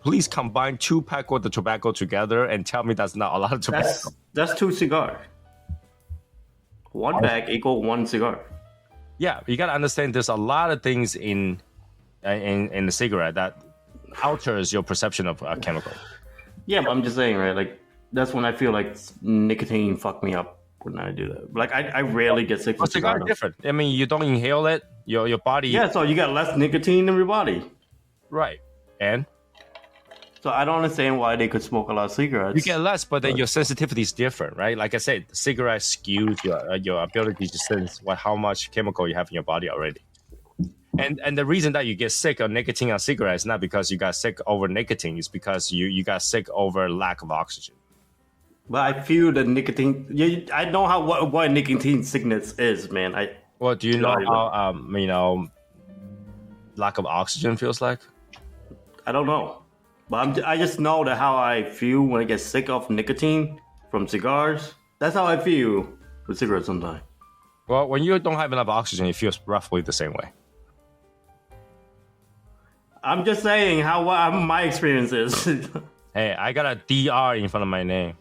please combine 2-pack with the tobacco together and tell me that's not a lot of tobacco. That's 2 cigars. 1 pack equal 1 cigar. Yeah, you gotta understand. There's a lot of things in the cigarette that alters your perception of a chemical. Yeah, but I'm just saying, right? Like that's when I feel like nicotine fucked me up when I do that. Like I rarely get sick from cigar. Cigar is different. I mean, you don't inhale it. Your body. Yeah, so you got less nicotine in your body. Right, and so I don't understand why they could smoke a lot of cigarettes. You get less, but then your sensitivity is different, right? Like I said, cigarette skews your ability to sense how much chemical you have in your body already. And the reason that you get sick of nicotine on cigarettes is not because you got sick over nicotine, it's because you got sick over lack of oxygen. But I feel the nicotine. I know what nicotine sickness is, man. Well, do you know how lack of oxygen feels like? I don't know, but I just know that how I feel when I get sick of nicotine from cigars. That's how I feel with cigarettes sometimes. Well, when you don't have enough oxygen, it feels roughly the same way. I'm just saying how my experience is. Hey, I got a DR in front of my name.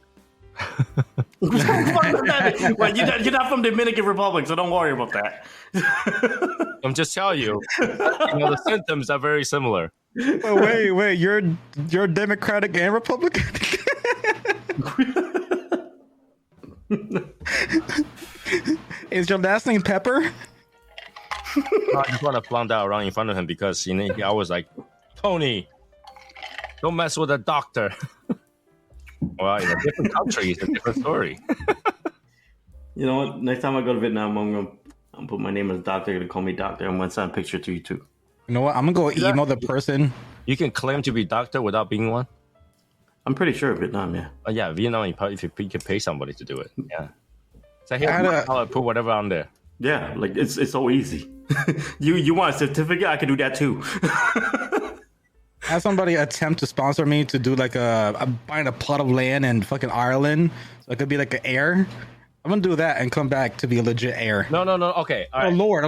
Well, you're not from Dominican Republic, so don't worry about that. I'm just telling you, the symptoms are very similar. Oh, wait, you're Democratic and Republican? Is your last name Pepper? I just want to flaunt that around in front of him because he always like, Tony, don't mess with a doctor. Well, in a different country, it's a different story. You know what? Next time I go to Vietnam, I'm gonna put my name as doctor. They're gonna call me doctor. I'm gonna send a picture to you too. You know what? I'm gonna go email the person. You can claim to be doctor without being one. I'm pretty sure Vietnam, yeah. Yeah, Vietnam. If you can pay somebody to do it, yeah. So here, I'll put whatever on there. Yeah, like it's so easy. You want a certificate? I can do that too. Have somebody attempt to sponsor me to do like I'm buying a plot of land in fucking Ireland, so it could be like an heir. I'm gonna do that and come back to be a legit heir. No. Okay. All right. A lord.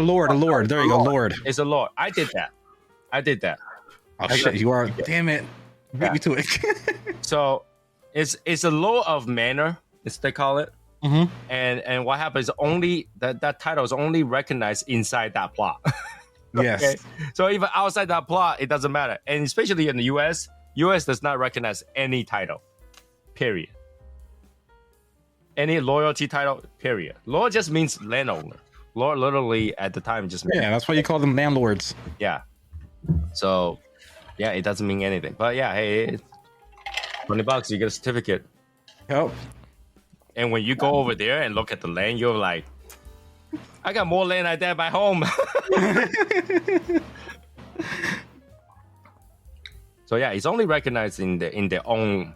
There you go, lord. It's a lord. I did that. Oh shit, you are. Damn it. Beat me to it. So, it's a law of manner, as they call it. Mm-hmm. And what happens? Only that title is only recognized inside that plot. Yes. Okay? So even outside that plot, it doesn't matter. And especially in the U.S., U.S. does not recognize any title. Period. Any loyalty title. Period. Lord just means landowner. Lord literally at the time just meant, that's why you call them landlords. yeah. So yeah, it doesn't mean anything. But yeah, hey, it's $20, you get a certificate. Yep. And when you go over there and look at the land, you're like, I got more land like that back home. So yeah, it's only recognized in their own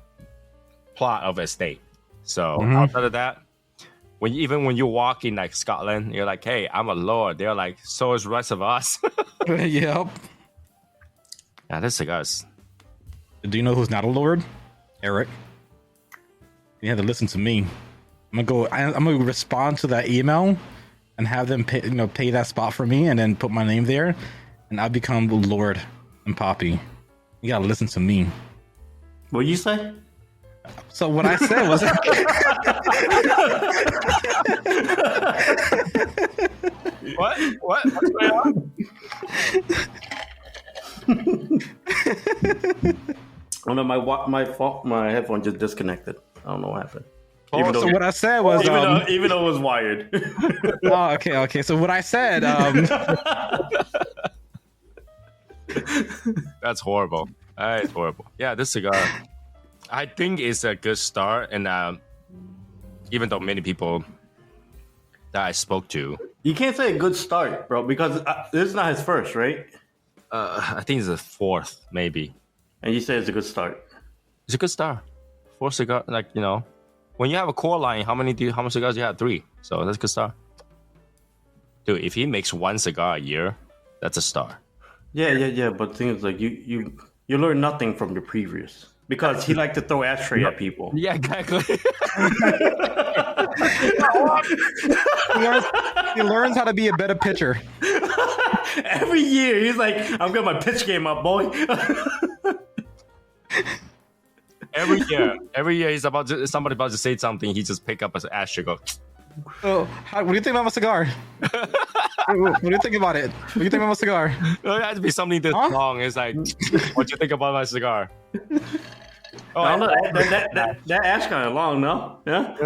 plot of estate. So outside of that, when you walk in like Scotland, you're like, hey, I'm a lord. They're like, so is the rest of us. Yep. Yeah, this cigars. Do you know who's not a lord? Eric. You have to listen to me. I'm gonna respond to that email and have them pay that spot for me, and then put my name there, and I become Lord and Poppy. You gotta listen to me. What you say? So what I said was, What? What's going on? Oh no, my headphone just disconnected. I don't know what happened. so what I said was, even though it was wired. oh, okay. So what I said, That's horrible. It's horrible. Yeah, this cigar, I think is a good start. And even though many people that I spoke to, You can't say a good start, bro, because this is not his first, right? I think it's the fourth, maybe. And you say it's a good start. It's a good start. Four cigar, like, when you have a core line, how many cigars do you have? 3. So that's a good start. Dude, if he makes 1 cigar a year, that's a star. Yeah. But the thing is, like, you learn nothing from the previous, because he liked to throw ashtray at people. Yeah, exactly. he learns how to be a better pitcher. Every year, he's like, I'm getting my pitch game up, boy. Every year, he's somebody about to say something. He just pick up an ashtray, go. Oh, what do you think about my cigar? What do you think about it? What do you think about my cigar? It has to be something this long. It's like, what do you think about my cigar? Oh, that ash kind of long, no? Yeah.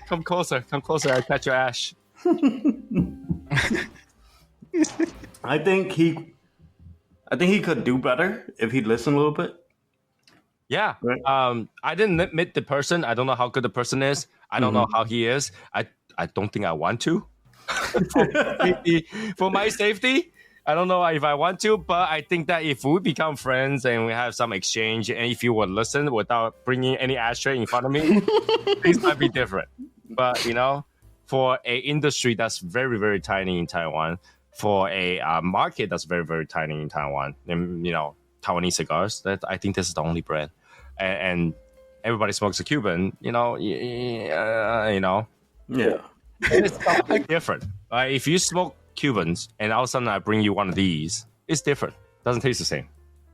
Come closer. I catch your ash. I think he could do better if he'd listen a little bit. Yeah. Right. I didn't meet the person. I don't know how good the person is. I don't know how he is. I don't think I want to. For my safety, I don't know if I want to, but I think that if we become friends and we have some exchange, and if you would listen without bringing any ashtray in front of me, things might be different. But, for a industry that's very, very tiny in Taiwan, for a market that's very, very tiny in Taiwan, and, Taiwanese cigars, that I think this is the only brand. And everybody smokes a Cuban, Yeah. It's something different. If you smoke Cubans and all of a sudden I bring you one of these, it's different. Doesn't taste the same.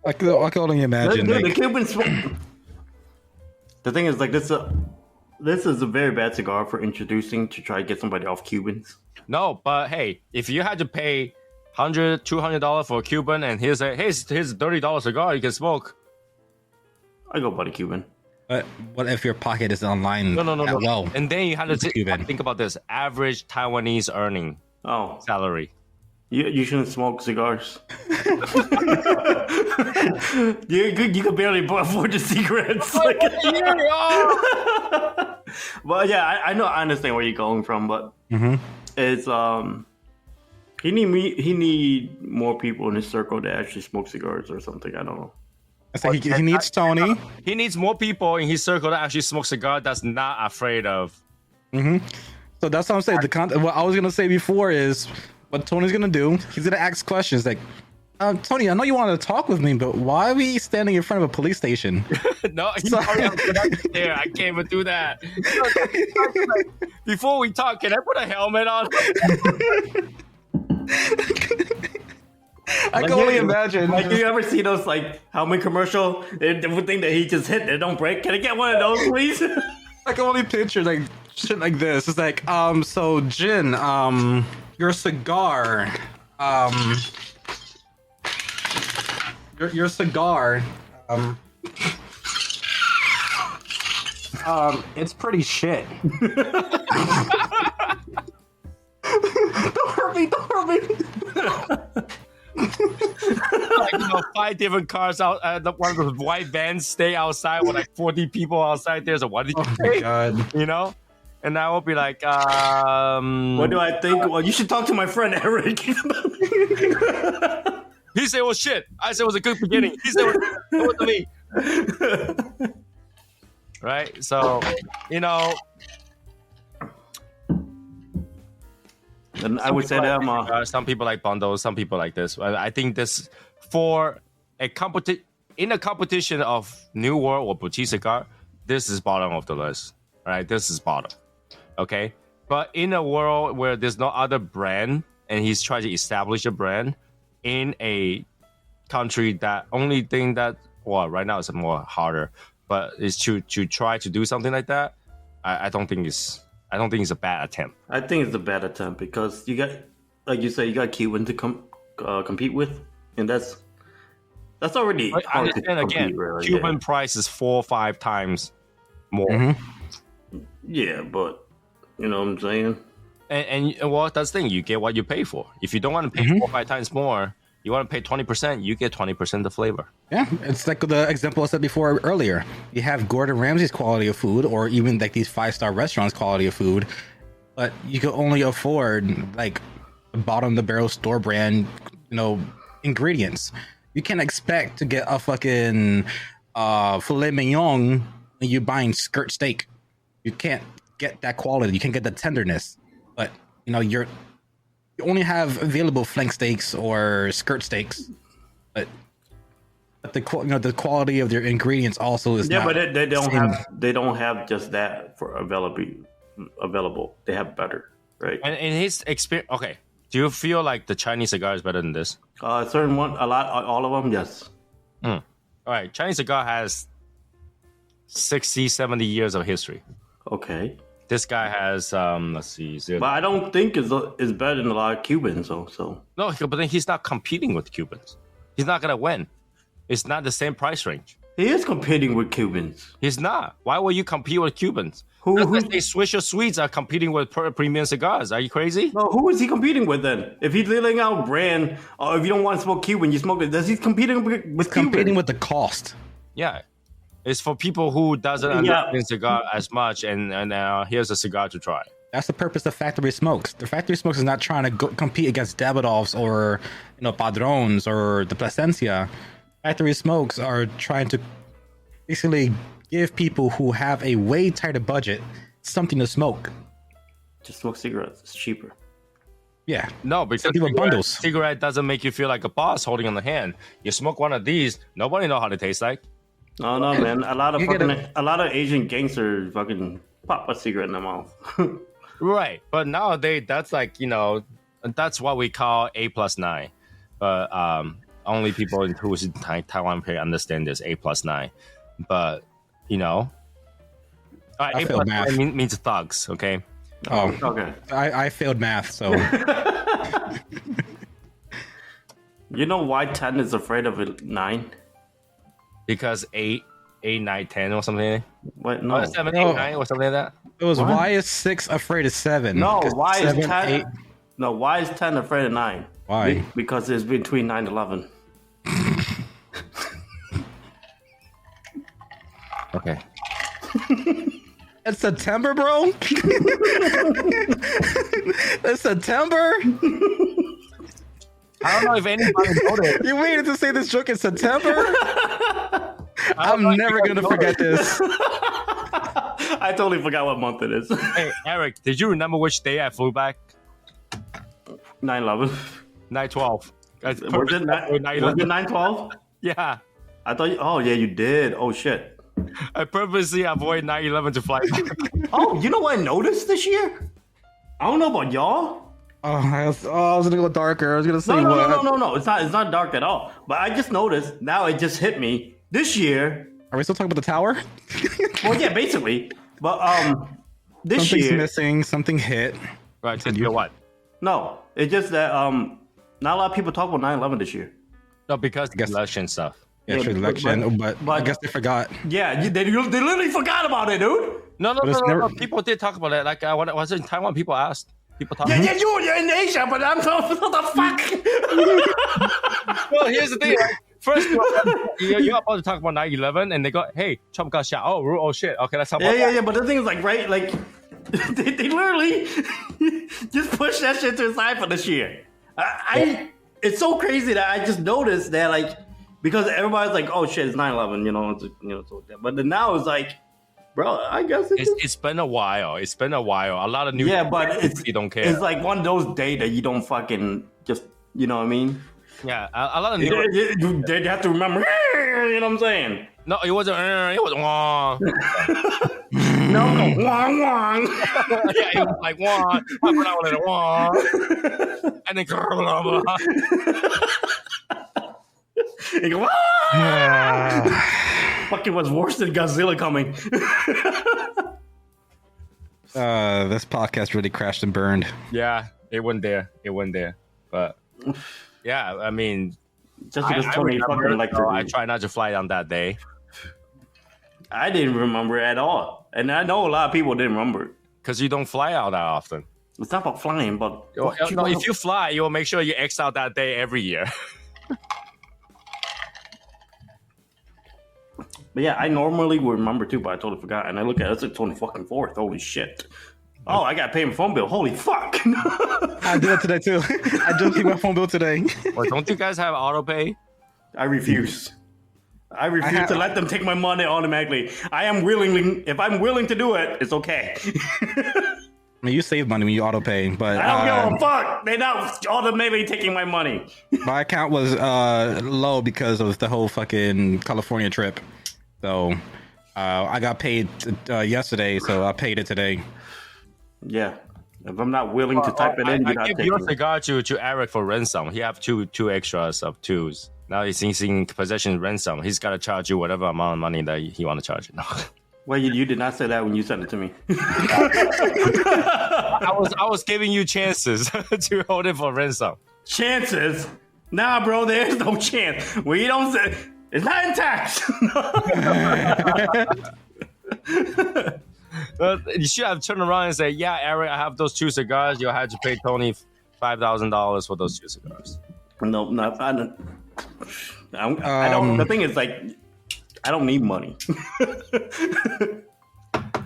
I can only imagine. The Cuban smoke. The thing is, like, this is a very bad cigar for introducing to try to get somebody off Cubans. No, but hey, if you had to pay $100, $200 for a Cuban, and here's a $30 cigar you can smoke. I go buy the Cuban. But what if your pocket is online? No. Well, And then you have to Cuban. think about this: average Taiwanese earning salary. You shouldn't smoke cigars. you could barely afford the cigarettes. But yeah, I know, I understand where you're going from, but it's he need more people in his circle to actually smoke cigars or something. I don't know. I think he needs Tony. He needs more people in his circle that actually smoke cigar that's not afraid of. So that's what I'm saying. What I was gonna say before is what Tony's gonna do. He's gonna ask questions like, Tony, I know you wanted to talk with me, but why are we standing in front of a police station? No, there. I can't even do that. Before we talk, can I put a helmet on? I can only imagine. Like, you ever see those like helmet commercial? The thing that he just hit, they don't break. Can I get one of those, please? I can only picture like shit like this. It's like, so Jin, your cigar, your cigar, it's pretty shit. Don't hurt me! Like, 5 different cars out. One of those white vans stay outside with like 40 people outside there. So what did you say? God. And I will be like, what do I think? Well, you should talk to my friend Eric. He said, "Well, shit." I said, "It was a good beginning." He said, "It wasn't me." Right? So, And I would say that some people like bundles, some people like this. I think this for in a competition of New World or boutique cigar, this is bottom of the list. Right? This is bottom. Okay, but in a world where there's no other brand, and he's trying to establish a brand in a country that only thing that right now it's more harder, but is to try to do something like that. I don't think it's a bad attempt. I think it's a bad attempt because you got, like you say, you got Cuban to compete with, and that's already hard to compete, really. Cuban price is 4 or 5 times more. Yeah, but you know what I'm saying. And that's the thing. You get what you pay for. If you don't want to pay 4 or 5 times more, you want to pay 20%. You get 20% the flavor. Yeah, it's like the example I said before earlier. You have Gordon Ramsay's quality of food, or even like these 5-star restaurants' quality of food, but you can only afford like the bottom of the barrel store brand, ingredients. You can't expect to get a fucking filet mignon when you're buying skirt steak. You can't get that quality. You can't get the tenderness. But you only have available flank steaks or skirt steaks, but the quality of their ingredients also is not. But they don't have just that for available. They have better, right? And in his experience, okay, do you feel like the Chinese cigar is better than this? Certain one, a lot, all of them, yes. All right, Chinese cigar has 60, 70 years of history. Okay. This guy has, let's see. But I don't think it's better than a lot of Cubans, so. No, but then he's not competing with Cubans. He's not going to win. It's not the same price range. He is competing with Cubans. He's not. Why would you compete with Cubans? Who Swisher Sweets are competing with premium cigars. Are you crazy? No, who is he competing with then? If he's laying out brand, or if you don't want to smoke Cuban, you smoke it. Does he competing with Cubans? Competing with the cost. Yeah. It's for people who doesn't understand cigar as much, and here's a cigar to try. That's the purpose of factory smokes. The factory smokes is not trying to compete against Davidoffs or Padrones or the Plasencia. Factory smokes are trying to basically give people who have a way tighter budget something to smoke. Just smoke cigarettes. It's cheaper. Yeah. No, because cigarette doesn't make you feel like a boss holding on the hand. You smoke one of these, nobody know how they taste like. No, man. A lot of Asian gangsters fucking pop a cigarette in their mouth. Right, but nowadays that's like that's what we call A+9. But only people who's in Taiwan pay understand this A+9. But I A+9 failed math. means thugs. Okay. Oh, Okay. I failed math, so You know why 10 is afraid of a 9? Because 8, 9, 10 or something. What? No. 7, No. 8, 9 or something like that. it was What? why is 6 afraid of 7? No, 'Cause why is 7, 10? 8 No, why is 10 afraid of 9? Why? Because it's between 9 and 11. Okay. It's September, bro. It's September. I don't know if anybody noticed. You waited to say this joke in September? I'm know if never you gonna guys forget this. I totally forgot what month it is. Hey, Eric, did you remember which day I flew back? 9/11. 9/12. Was it 9/12? Yeah. I thought oh yeah, you did. Oh shit. I purposely avoid 9/11 to fly back. Oh, you know what I noticed this year? I don't know about y'all. I was gonna go darker. I was gonna say No. It's not dark at all. But I just noticed now it just hit me this year. Are we still talking about the tower? Well, yeah, basically. But this Something's year, missing. Something hit. Right, so you what? no, it's just that not a lot of people talk about 9/11 this year. No, because guess- election stuff. Yeah, Yeah, true but- election, but I but- guess they forgot. Yeah, they literally forgot about it, dude. No, it's never- people did talk about it. Like when I was in Taiwan, people asked. People talk. Yeah, you're in Asia, but I'm talking what the fuck. Well, here's the thing. Right? First, you're about to talk about 9/11, and they go, "Hey, Trump got shot." Oh shit. Okay, let's talk about Yeah. But the thing is, like, right, like, they literally just push that shit to the side for this year. It's so crazy that I just noticed that, like, because everybody's like, "Oh shit, it's 9/11," so but then now it's like, bro, I guess It's been a while. It's been a while. A lot of new. yeah, but you don't care. It's like one of those days that you don't fucking just, you know what I mean? Yeah, a lot of new. They have to remember, you know what I'm saying? No, it wasn't. It was wrong. No, wong wong. Yeah, it was like wrong. Wrong. And then. You go, "Ah!" Fucking was worse than Godzilla coming. This podcast really crashed and burned. Yeah, it went there. But yeah, I mean, Just because Tony remember, fucking liked so to I read. try not to fly on that day I didn't remember it at all. And I know a lot of people didn't remember it. because you don't fly out that often. It's not about flying, but No, if you fly, you will make sure you X out that day every year. But yeah, I normally would remember too, but I totally forgot. And I look at it, it's like 24th. Holy shit. Oh, I got to pay my phone bill. Holy fuck. I did that today too. I just paid my phone bill today. Or don't you guys have auto pay? I refuse. I refuse to let them take my money automatically. If I'm willing to do it, it's okay. I mean, you save money when you auto pay, but I don't give a fuck. They're not automatically taking my money. my account was low because of the whole fucking California trip. So I got paid yesterday, so I paid it today. Yeah. If I'm not willing to type it in, you're I not give taking your it. cigar to Eric for ransom. He have two extras of twos. Now he's in possession ransom. He's got to charge you whatever amount of money that he want to charge you. No. Well, you did not say that when you sent it to me. I was giving you chances to hold it for ransom. Chances? Nah, bro, there's no chance. We don't say it's not intact. You should have turned around and say, "Yeah, Eric, I have those two cigars. You'll have to pay Tony $5,000 for those two cigars." No, I don't. I don't. The thing is, like, I don't need money.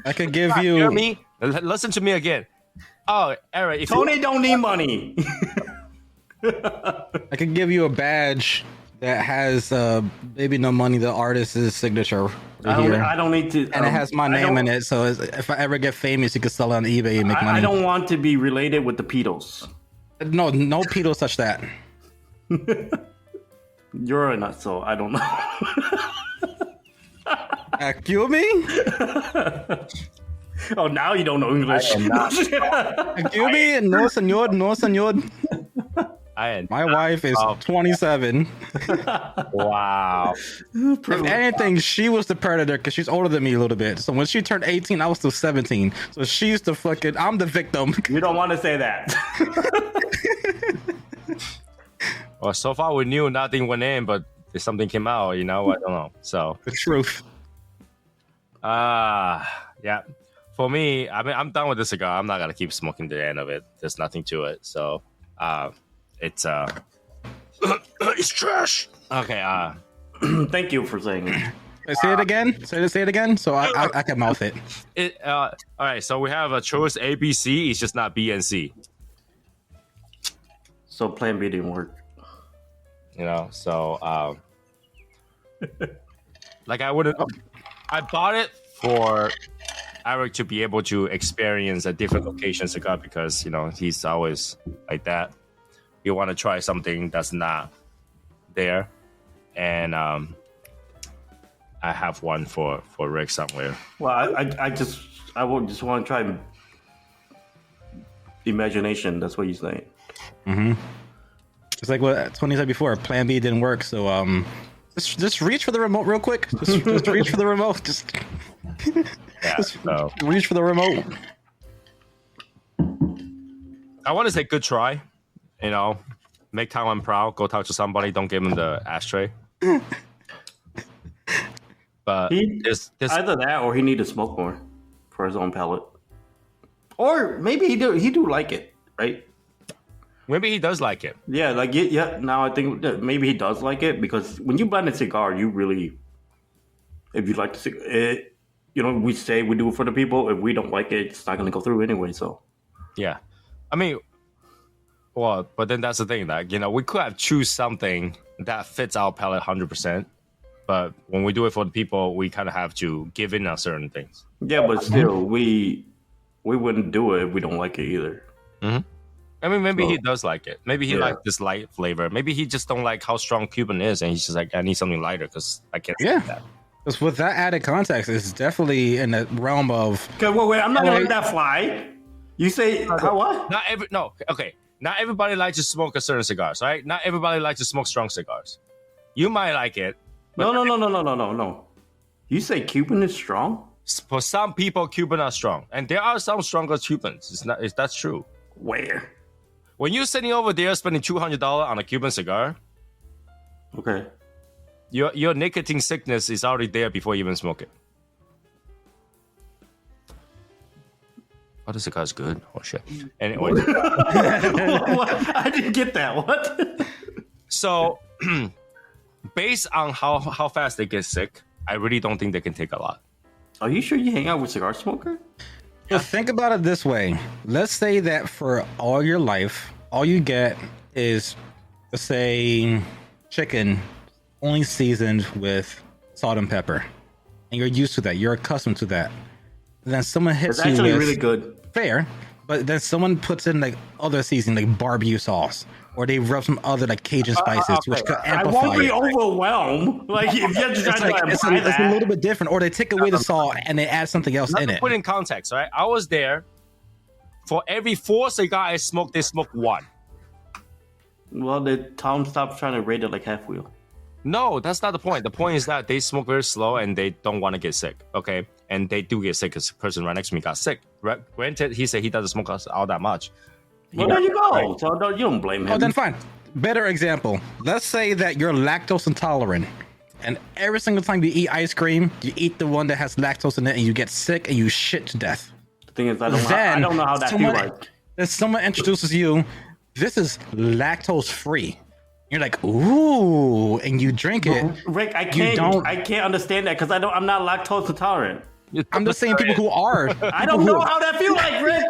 I could give Hear you. me? Listen to me again. Oh, Eric, if Tony don't need money. I could give you a badge that has maybe no money, the artist's signature right here. I don't need to. And it has my name in it, so if I ever get famous, you can sell it on eBay and make money. I don't want to be related with the pedos. No pedos touch that. You're not, so I don't know. Kill me? Oh, now you don't know English. I am not. Excuse me, no senor, no senor. My wife is 27. Wow. If anything, she was the predator because she's older than me a little bit. So when she turned 18, I was still 17. So she's the fucking, I'm the victim. You don't want to say that. Well, so far we knew nothing went in, but if something came out, I don't know. So The truth. yeah. For me, I'm done with the cigar. I'm not gonna keep smoking the end of it. There's nothing to it. So it's it's trash. Okay, Thank you for saying it. Say it again. Say it again. So I can mouth it. all right, so we have a choice A, B, C. It's just not B and C. So Plan B didn't work. So like I bought it for Eric to be able to experience a different location cigar because he's always like that. You want to try something that's not there, and I have one for Rick somewhere. Well, I just want to try imagination. That's what you're saying. Mm-hmm. It's like what Tony said before. Plan B didn't work, so just reach for the remote real quick. Just reach for the remote. Just reach for the remote. I want to say good try. Make Taiwan proud. Go talk to somebody. Don't give him the ashtray. But this either that or he need to smoke more for his own palate, or maybe he do like it, right? Maybe he does like it. Yeah, Now I think that maybe he does like it because when you blend a cigar, you really, if you like it, we say we do it for the people. If we don't like it, it's not going to go through anyway. So, yeah, I mean, well, but then that's the thing that we could have choose something that fits our palate 100%. But when we do it for the people, we kind of have to give in on certain things. Yeah, but still, we wouldn't do it if we don't like it either. Mm-hmm. I mean, maybe he does like it. Maybe he likes this light flavor. Maybe he just don't like how strong Cuban is, and he's just like, I need something lighter because I can't. Yeah, that. Because with that added context, it's definitely in the realm of. Okay, wait. I'm not gonna let that fly. You say how what? Not everybody likes to smoke a certain cigars, right? Not everybody likes to smoke strong cigars. You might like it. No. You say Cuban is strong? For some people, Cuban are strong, and there are some stronger Cubans. That's true. Where? When you're sitting over there spending $200 on a Cuban cigar, okay, your nicotine sickness is already there before you even smoke it. Oh, the cigar's good. Oh shit. Anyway, what? I didn't get that. What? So, based on how fast they get sick, I really don't think they can take a lot. Are you sure you hang out with cigar smoker? So think about it this way. Let's say that for all your life, all you get is, let's say, chicken only seasoned with salt and pepper. And you're used to that. You're accustomed to that. And then someone hits it's you actually with... really good. Fair. But then someone puts in like other seasoning, like barbecue sauce. Or they rub some other like Cajun spices, which could amplify. I won't be overwhelmed. Like if you're just trying to it's a little bit different. Or they take away the salt and they add something else in it. Put in context, right? I was there. For every 4 cigars I smoked, they smoked 1. Well, the Tom stopped trying to rate it like half wheel. No, that's not the point. The point is that they smoke very slow and they don't want to get sick. Okay, and they do get sick because the person right next to me got sick. Granted, he said he doesn't smoke all that much. Well, there you go. Right. So you don't blame him. Oh, then fine. Better example. Let's say that you're lactose intolerant, and every single time you eat ice cream, you eat the one that has lactose in it, and you get sick and you shit to death. The thing is, I don't know how that feels like. Then someone introduces you, this is lactose free. You're like, ooh, and you drink it. Rick, I can't understand that because I'm not lactose intolerant. I'm just saying people who are. I don't know how that feels like, Rick.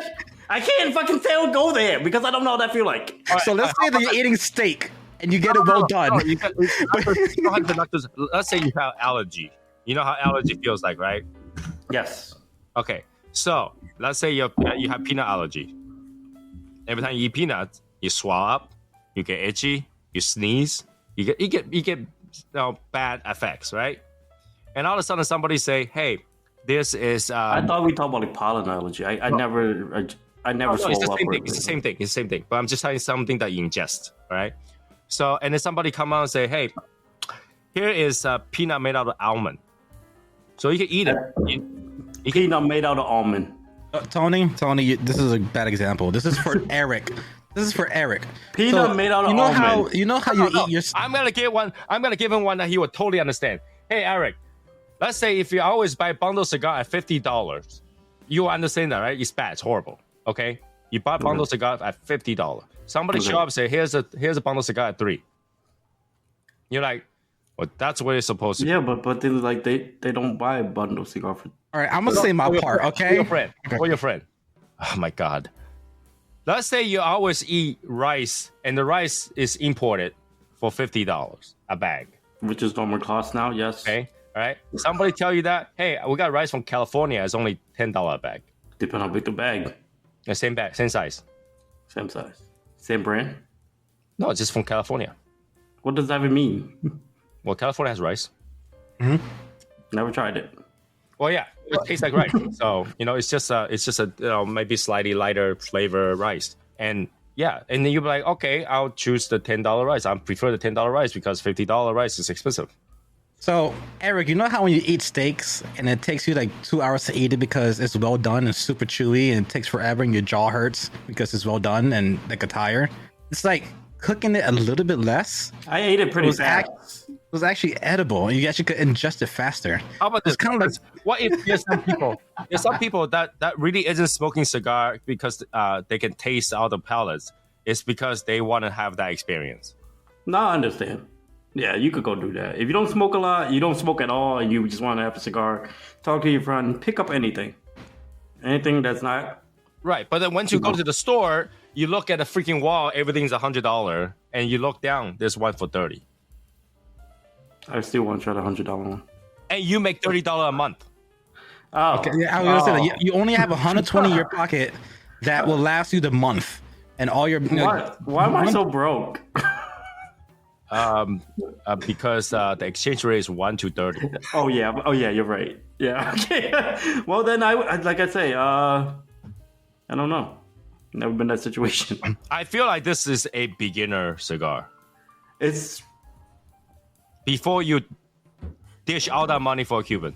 I can't fucking go there because I don't know how that feel like. Right, so let's say that you're eating steak and you get it well done. Let's say you have allergy. You know how allergy feels like, right? Yes. Okay, so let's say you have peanut allergy. Every time you eat peanuts, you swell up, you get itchy, you sneeze, you get bad effects, right? And all of a sudden somebody say, hey, This is. I thought we talked about like pollen allergy. I never No, swole it's the up. same or thing. It's the same thing. It's the same thing. But I'm just telling you something that you ingest, all right? So, and then somebody come out and say, "Hey, here is peanut made out of almond." So you can eat it. Peanut made out of almond. Tony, this is a bad example. This is for Eric. This is for Eric. Peanut made out of almond. You know how you eat your. I'm gonna give one. I'm gonna give him one that he would totally understand. Hey, Eric, let's say if you always buy a bundle cigar at $50, you understand that, right? It's bad. It's horrible. Okay, you buy a bundle cigar at $50. Somebody show up and say, "Here's a bundle cigar at $3." You're like, well, that's what it's supposed to be. Yeah, but then like they don't buy a bundle cigar for. All right, I'm gonna say my part. Okay. For your friend. Oh my God. Let's say you always eat rice, and the rice is imported for $50 a bag. Which is normal cost now, yes. Okay, all right. Somebody tell you that, hey, we got rice from California. It's only $10 a bag. Depending on how big the bag. The same bag, same size. Same size. Same brand? No, it's just from California. What does that even mean? Well, California has rice. Never tried it. Well, yeah, it tastes like rice. So it's just a maybe slightly lighter flavor rice. And yeah, and then you'll be like, okay, I'll choose the $10 rice. I prefer the $10 rice because $50 rice is expensive. So, Eric, you know how when you eat steaks and it takes you like 2 hours to eat it because it's well done and super chewy and it takes forever and your jaw hurts because it's well done and like a tire? It's like cooking it a little bit less. I ate it pretty fast. It was actually edible and you actually could ingest it faster. How about this? It's kind of like, what if there's some people that really isn't smoking cigar because they can taste all the pellets. It's because they want to have that experience. No, I understand. Yeah, you could go do that. If you don't smoke a lot, you don't smoke at all, and you just want to have a cigar, talk to your friend, pick up anything. Anything that's not... Right, but then once you go to the store, you look at the freaking wall, everything's $100, and you look down, there's one for $30. I still want to try the $100 one. And you make $30 a month. Oh. okay, yeah, I was gonna say that you only have 120 in your pocket that will last you the month. And all your... Why am I so broke? Because the exchange rate is 1 to 30. Oh yeah, you're right. Yeah, okay. Well then, like I say, I don't know. Never been in that situation. I feel like this is a beginner cigar. It's before you dish all that money for a Cuban.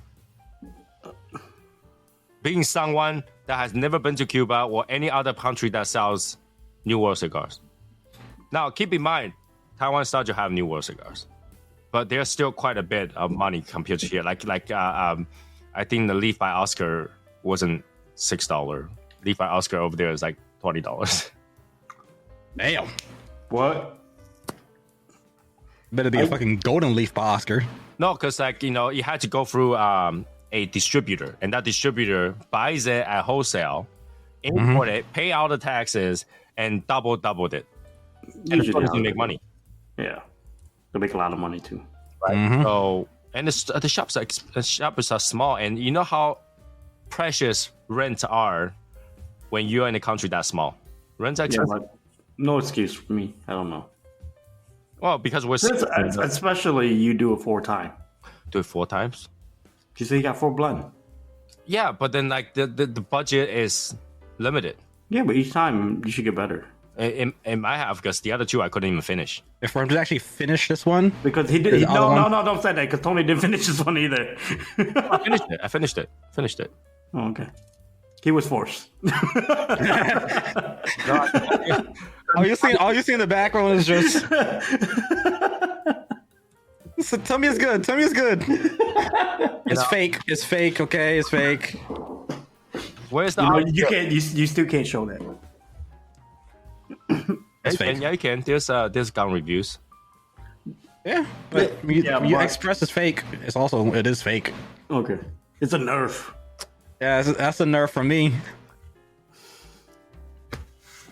Being someone that has never been to Cuba or any other country that sells New World cigars. Now, keep in mind, Taiwan started to have New World cigars, but there's still quite a bit of money compared to here. I think the Leaf by Oscar wasn't $6. Leaf by Oscar over there is like $20. Damn. what? Better be a fucking golden leaf by Oscar. No, because you had to go through a distributor, and that distributor buys it at wholesale, import it, pay all the taxes, and doubled it. And the stores make money. Yeah, they make a lot of money too. Right. So, and the shops are small, and you know how precious rents are when you're in a country that small. Rents are expensive. But no excuse for me. I don't know. Well, because we're especially you do it 4 times. do it 4 times. You say you got 4 blend. Yeah, but then like the budget is limited. Yeah, but each time you should get better. It might have, because the other 2 I couldn't even finish. If we're to actually finish this one, Because he did. No, don't say that. Because Tony didn't finish this one either. I finished it. Oh, okay. He was forced. all you see in the background is just. So tell me it's good. It's fake. It's fake. Okay, it's fake. Where's the? You can't. You still can't show that. It's fake. Yeah, you can. There's gun reviews. Yeah, but you express is fake. It is fake. Okay, it's a nerf. Yeah, that's a nerf for me.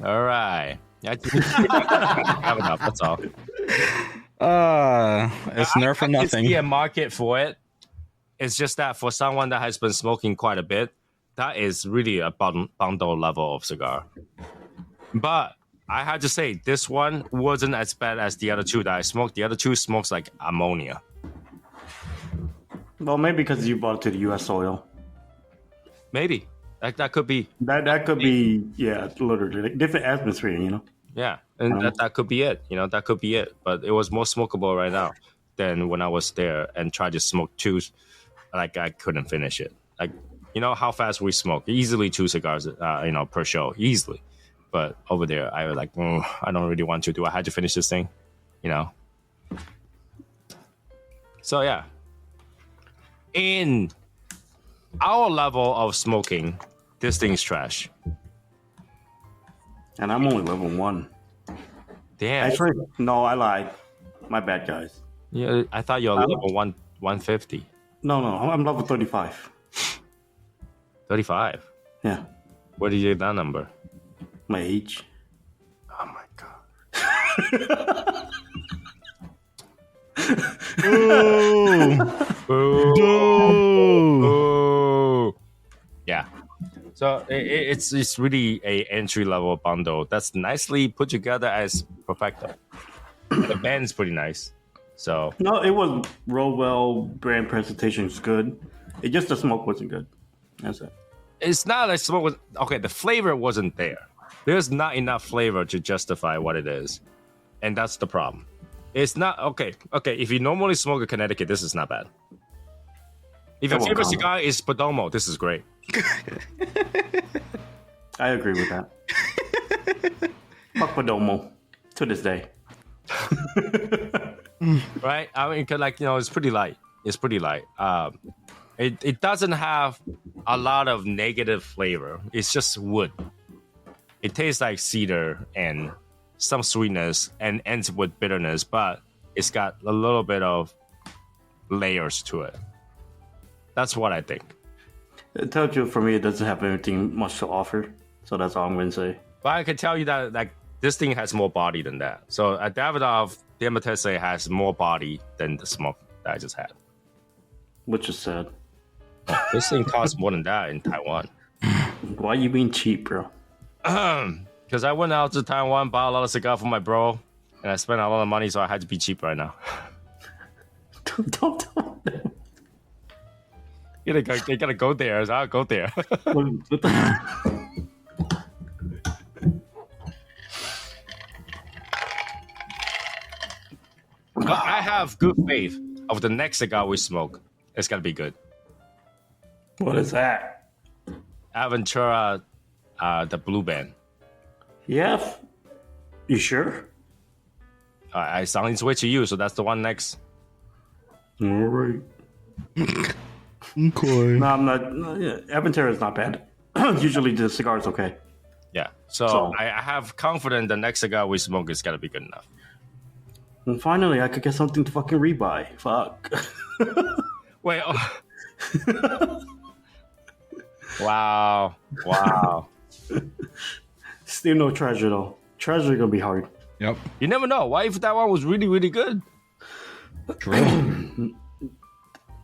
All right. Have enough. That's all. It's nerf for nothing. I can see a market for it. It's just that for someone that has been smoking quite a bit, that is really a bundle level of cigar. But I had to say, this one wasn't as bad as the other 2 that I smoked. The other 2 smokes like ammonia. Well, maybe because you brought it to the U.S. soil. Maybe that could be. That could be literally like different atmosphere, you know. Yeah, and that could be it. That could be it. But it was more smokable right now than when I was there and tried to smoke two. Like I couldn't finish it. Like how fast we smoke, easily 2 cigars, per show, easily. But over there, I was like, I don't really want to. Do I have to finish this thing? So yeah, in our level of smoking, this thing's trash. And I'm only level 1. Damn. Actually, no, I lied. My bad, guys. Yeah, I thought you're level 150. No, I'm level 35. 35. Yeah. Where did you get that number? My age. Oh my god. Ooh. Yeah. So it's really a entry level bundle that's nicely put together as Perfecto. The band's pretty nice. So No, it was real well. Brand presentation is good. It just the smoke wasn't good. That's it. it's not like smoke was okay. The flavor wasn't there. There's not enough flavor to justify what it is, and that's the problem. It's not okay. If you normally smoke a Connecticut, this is not bad. If your favorite cigar is Perdomo, this is great. I agree with that. Fuck Perdomo to this day. Right? I mean, 'cause it's pretty light. It's pretty light. It doesn't have a lot of negative flavor. It's just wood. It tastes like cedar and some sweetness and ends with bitterness, but it's got a little bit of layers to it. That's what I think. It tells you, for me, it doesn't have anything much to offer. So that's all I'm going to say. But I can tell you that this thing has more body than that. So at Davidoff, the Amatese has more body than the smoke that I just had. Which is sad. This thing costs more than that in Taiwan. Why you being cheap, bro? Because I went out to Taiwan, bought a lot of cigar for my bro, and I spent a lot of money, so I had to be cheap right now. Don't. You gotta go there, so I'll go there. What the- But I have good faith of the next cigar we smoke. It's gonna be good. What is that? Aventura, the Blue Band. Yeah. You sure? I sounding switch to you, so that's the one next. All right. Okay. No, I'm not. No, yeah. Aventura is not bad. Usually the cigar is okay. Yeah. So I have confidence the next cigar we smoke is gonna be good enough. And finally, I could get something to fucking rebuy. Fuck. Wait. Oh. Wow. Still no treasure though. Treasure gonna be hard. Yep. You never know. What if that one was really, really good? True.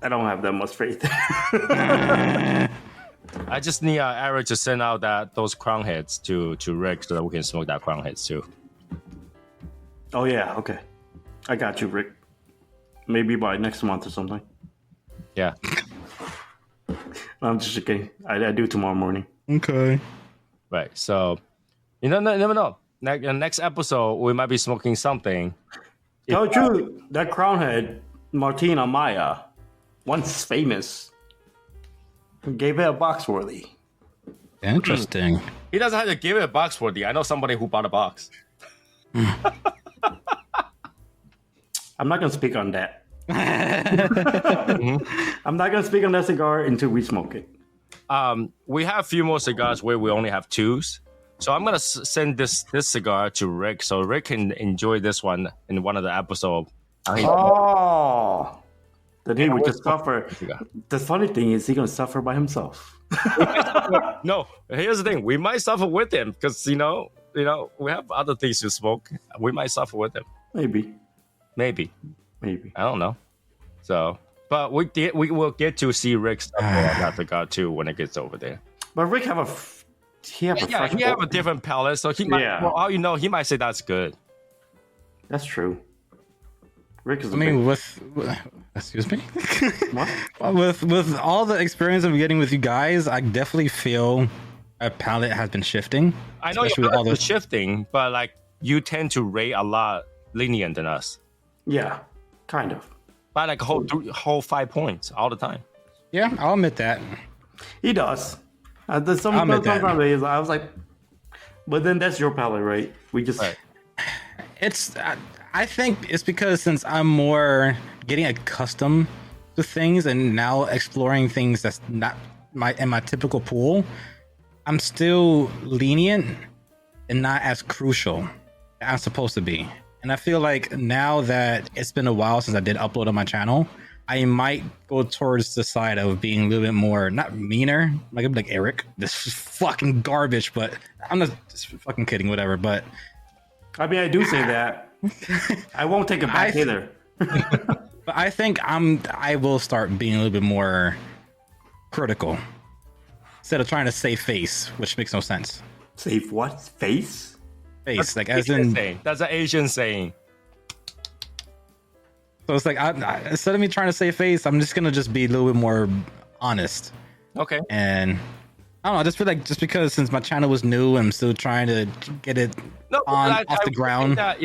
I don't have that much faith. I just need Eric to send out those crown heads to Rick so that we can smoke that crown heads too. Oh yeah, okay. I got you, Rick. Maybe by next month or something. Yeah. I'm just kidding. I do tomorrow morning. Okay. Right. So, never know. Next episode, we might be smoking something. Tell the truth, that crown head, Martina Maya, once famous, gave it a box worthy. Interesting. He doesn't have to give it a box worthy. I know somebody who bought a box. I'm not gonna speak on that. I'm not gonna speak on that cigar until we smoke it. We have a few more cigars where we only have twos. So I'm gonna send this cigar to Rick so Rick can enjoy this one in one of the episodes. Oh, then he would just suffer. The funny thing is, he's gonna suffer by himself. No, here's the thing: we might suffer with him because we have other things to smoke. We might suffer with him. Maybe. I don't know. So, but we will get to see Rick stuff on that cigar too when it gets over there. But Rick have a he have a different palate, so he might. Yeah. Well, all he might say that's good. That's true. Rick is. Excuse me. What? With all the experience I'm getting with you guys, I definitely feel our palette has been shifting. I know especially you're with all the shifting, but like you tend to rate a lot lenient than us Yeah, kind of. by like whole 5 points all the time. Yeah, I'll admit that. He does. There's I'll admit that. sometimes I was like, but then that's your palette, right? We just Right. It's I think it's because since I'm more getting accustomed to things and now exploring things that's not my typical pool, I'm still lenient and not as crucial as I'm supposed to be. And I feel like now that it's been a while since I did upload on my channel, I might go towards the side of being a little bit more, not meaner, like I'm like Eric, this is fucking garbage, but I'm just fucking kidding, whatever. But I mean, I do say that. I won't take it back either. but I think I will start being a little bit more critical instead of trying to save face, which makes no sense. Save what? Face? Face, like as Asian in, saying. That's an Asian saying. so it's like instead of me trying to save face, I'm just gonna just be a little bit more honest. Okay. And I don't know, I just feel like just because since my channel was new, I'm still trying to get it No, off the think ground. that,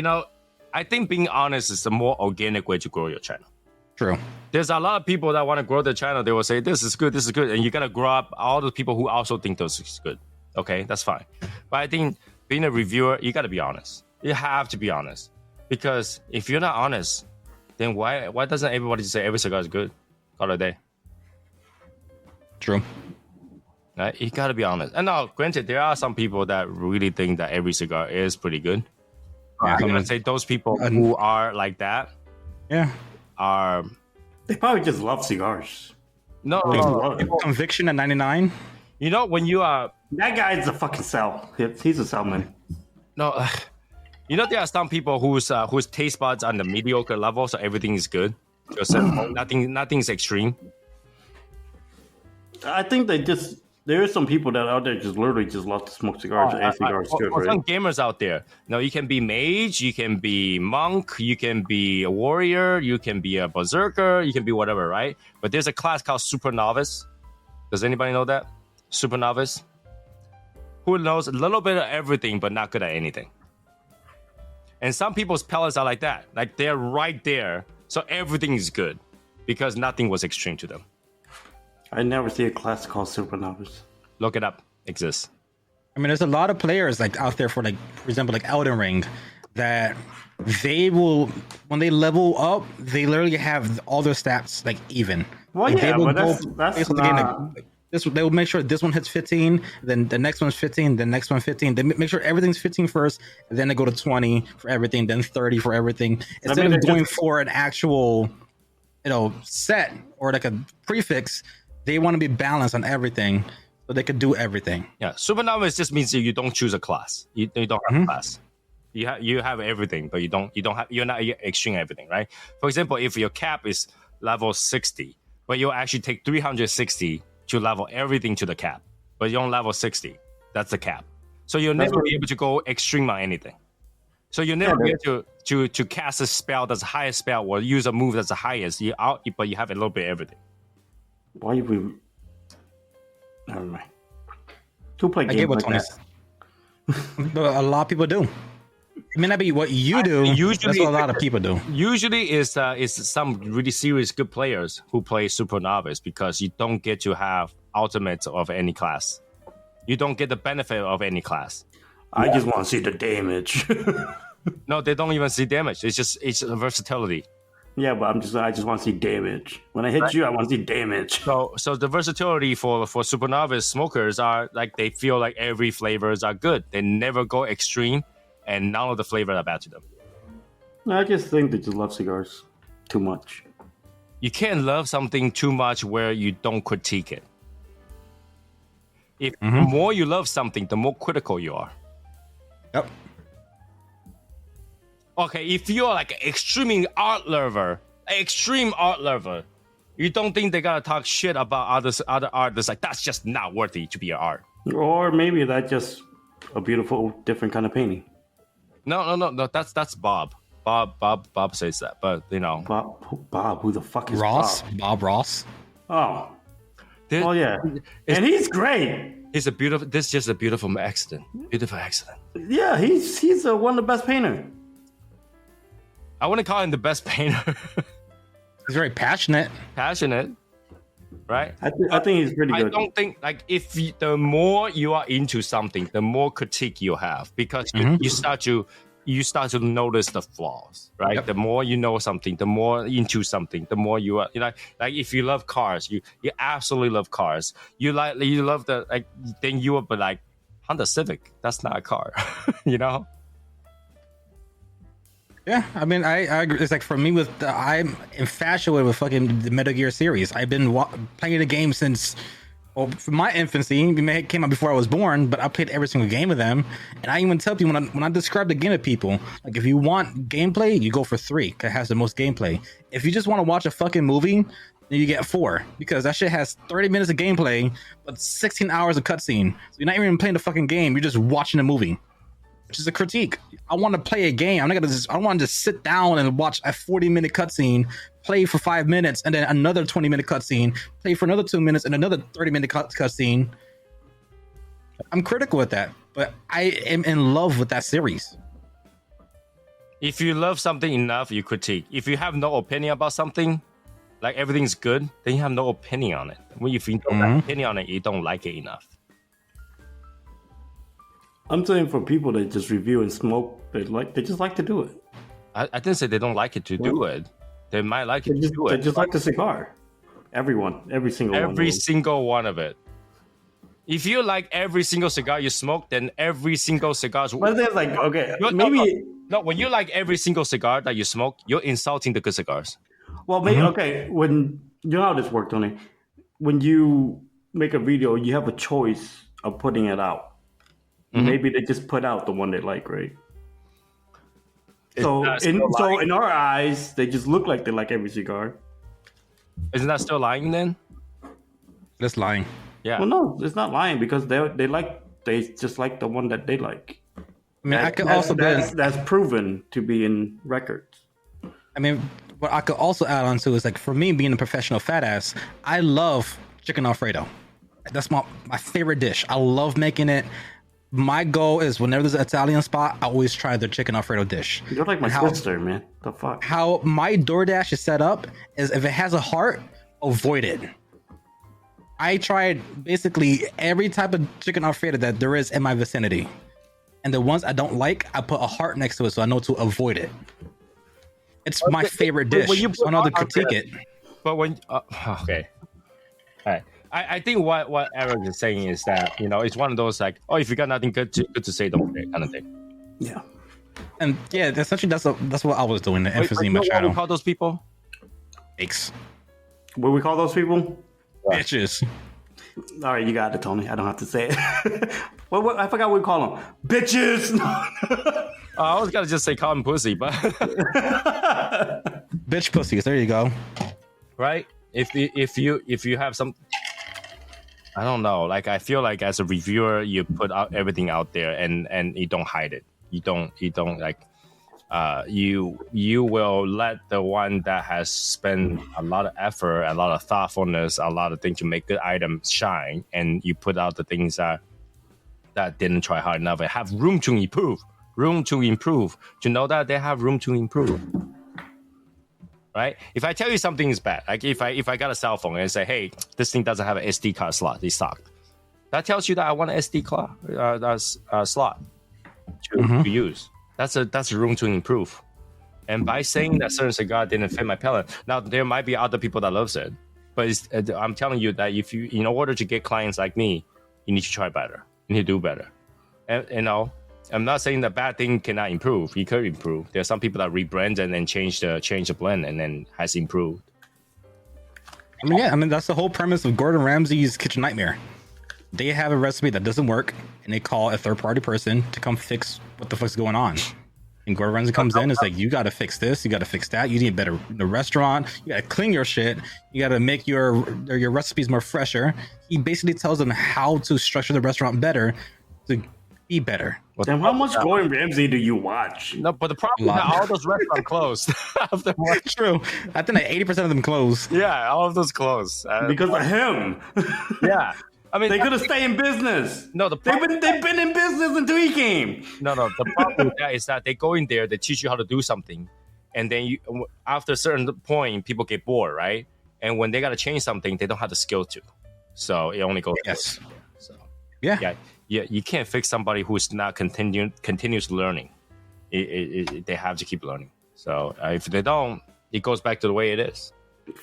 I think being honest is a more organic way to grow your channel. True. There's a lot of people that want to grow their channel. They will say, this is good, and you gotta grow up all the people who also think this is good. Okay, that's fine. But I think being a reviewer, you gotta be honest. You have to be honest. Because if you're not honest, then why doesn't everybody say every cigar is good? Call it a day. True. Right? You gotta be honest. And now, granted, there are some people that really think that every cigar is pretty good. Yeah, I'm gonna say those people who are like that Yeah. are They probably just love cigars. no. Conviction at 99. You know when you are That guy's a fucking sell. He's a salesman. no. You know there are some people whose taste buds are on the mediocre level, so everything is good. Just nothing's extreme. I think there are some people that out there just literally just love to smoke cigars. And cigars For good, right? some gamers out there, you can be mage, you can be monk, you can be a warrior, you can be a berserker, you can be whatever, right? But there's a class called super novice. Does anybody know that? Super novice, who knows a little bit of everything but not good at anything. And some people's palates are like that, like they're right there, so everything is good because nothing was extreme to them. I never see a class called Super Novice. Look it up, exists. I mean, there's a lot of players like out there for example, like Elden Ring, that they will when they level up, they literally have all their stats like even. Well, Like, yeah, they will but go that's based on the game, not... they will make sure this one hits 15, then the next one's 15, the next one 15. They make sure everything's 15 first, and then they go to 20 for everything, then 30 for everything. Instead of going for an actual, set or like a prefix, they want to be balanced on everything so they could do everything. Yeah, super novice just means that you don't choose a class. You don't have a class. You have everything, but you're not extreme everything, right? For example, if your cap is level 60, but you'll actually take 360 to level everything to the cap, but you're on level 60. That's the cap. So you'll never be able to go extreme on anything. So you'll never be able to cast a spell that's the highest spell or use a move that's the highest. But you have a little bit of everything. Why we... Never mind. Who play I games get what like Tony's. that? But a lot of people do. It may not be what you do. That's what a lot of people do. Usually is some really serious good players who play super novice because you don't get to have ultimates of any class. You don't get the benefit of any class. I just want to see the damage. No, they don't even see damage. It's a versatility. Yeah, but I just want to see damage. When I hit you, I want to see damage. So the versatility for super novice smokers are like they feel like every flavors are good. They never go extreme, and none of the flavors are bad to them. I just think they just love cigars too much. You can't love something too much where you don't critique it. If the more you love something, the more critical you are. Yep. Okay, if you're like an extreme art lover, you don't think they gotta talk shit about other artists? Like that's just not worthy to be an art. Or maybe that's just a beautiful, different kind of painting. No. That's Bob. Bob says that, but you know, Bob, who the fuck is Ross, Bob? Bob Ross. Oh, There- oh yeah, and he's great. it's a beautiful. This is just a beautiful accident. Beautiful accident. Yeah, he's one of the best painter. I want to call him the best painter. He's very passionate. Passionate, right? I think he's pretty I good. don't think like if the more you are into something, the more critique you have because you start to notice the flaws, right? Yep. The more you know something, the more into something, the more you are, you know, like if you love cars, you absolutely love cars. You love the like, then you will be like, Honda Civic, that's not a car, you know? Yeah, I mean, I agree. It's like for me I'm infatuated with fucking the Metal Gear series. I've been playing the game since, well, from my infancy. It came out before I was born, but I played every single game of them. And I even tell people when I describe the game to people, like if you want gameplay, you go for 3 because it has the most gameplay. If you just want to watch a fucking movie, then you get 4 because that shit has 30 minutes of gameplay, but 16 hours of cutscene. So you're not even playing the fucking game; you're just watching a movie. Which is a critique. I want to play a game. I don't want to just sit down and watch a 40-minute cutscene, play for 5 minutes, and then another 20-minute cutscene, play for another 2 minutes, and another 30-minute cutscene. I'm critical with that, but I am in love with that series. If you love something enough, you critique. If you have no opinion about something, like everything's good, then you have no opinion on it. When if you don't have opinion on it, you don't like it enough. I'm saying for people that just review and smoke, they just like to do it. I didn't say they don't like it to do it. They might like it to do They it. just like the cigar. Every single one. Every single one of it. If you like every single cigar you smoke, then every single cigar. But there's like, okay, No, maybe. no, when you like every single cigar that you smoke, you're insulting the good cigars. Well, maybe okay. When you know how this works, Tony. When you make a video, you have a choice of putting it out. Maybe they just put out the one they like, right? So in our eyes, they just look like they like every cigar. Isn't that still lying then? That's lying. Yeah. Well, no, it's not lying because they just like the one that they like. I mean, I could also that's proven to be in records. I mean, what I could also add on to is like for me being a professional fat ass, I love chicken Alfredo. That's my favorite dish. I love making it. My goal is whenever there's an Italian spot, I always try their chicken Alfredo dish. You're like my sister, man. The fuck? How my DoorDash is set up is if it has a heart, avoid it. I tried basically every type of chicken Alfredo that there is in my vicinity. And the ones I don't like, I put a heart next to it so I know to avoid it. It's my favorite dish. So I know to critique it. But when okay. All right. I think what Eric is saying is that, you know, it's one of those like, oh, if you got nothing good to say, don't say kind of thing. Yeah. And yeah, essentially that's what I was doing, the emphasis in my What channel. we call those people? Fakes. What we call those people? Bitches. All right, you got it, Tony. I don't have to say it. what I forgot what we call them. Bitches. I was gonna just say cotton pussy, but Bitch pussies. There you go. right? If you have some, I don't know. Like I feel like as a reviewer, you put out everything out there and you don't hide it. You don't like. You will let the one that has spent a lot of effort, a lot of thoughtfulness, a lot of things to make good items shine, and you put out the things that didn't try hard enough and have room to improve. To know that they have room to improve. Right? If I tell you something is bad, like if I got a cell phone and say, hey, this thing doesn't have an SD card slot, it sucked. That tells you that I want an SD card slot to use. That's a room to improve. And by saying that certain cigar didn't fit my palate, now there might be other people that loves it, but I'm telling you that if you, in order to get clients like me, you need to try better. You need to do better. And you know, I'm not saying that bad thing cannot improve. You could improve. There are some people that rebrand and then change the blend and then has improved. I mean that's the whole premise of Gordon Ramsay's Kitchen Nightmare. They have a recipe that doesn't work, and they call a third-party person to come fix what the fuck's going on. And Gordon Ramsay comes in and is like, you got to fix this, you got to fix that, you need better the restaurant, you got to clean your shit, you got to make your recipes more fresher. He basically tells them how to structure the restaurant better to Be better. But And how much Gordon Ramsay do you watch? No, but the problem is that all those restaurants closed. After True. I think that 80% of them closed. yeah, all of those closed. Because of him. Yeah. I mean, They could have stayed in business. No, they've been in business until he came. No. The problem with that is that they go in there, they teach you how to do something, and then after a certain point, people get bored, right? And when they got to change something, they don't have the skill to. So it only goes. Yes. So Yeah. you can't fix somebody who's not continuous learning. They have to keep learning. So if they don't, it goes back to the way it is.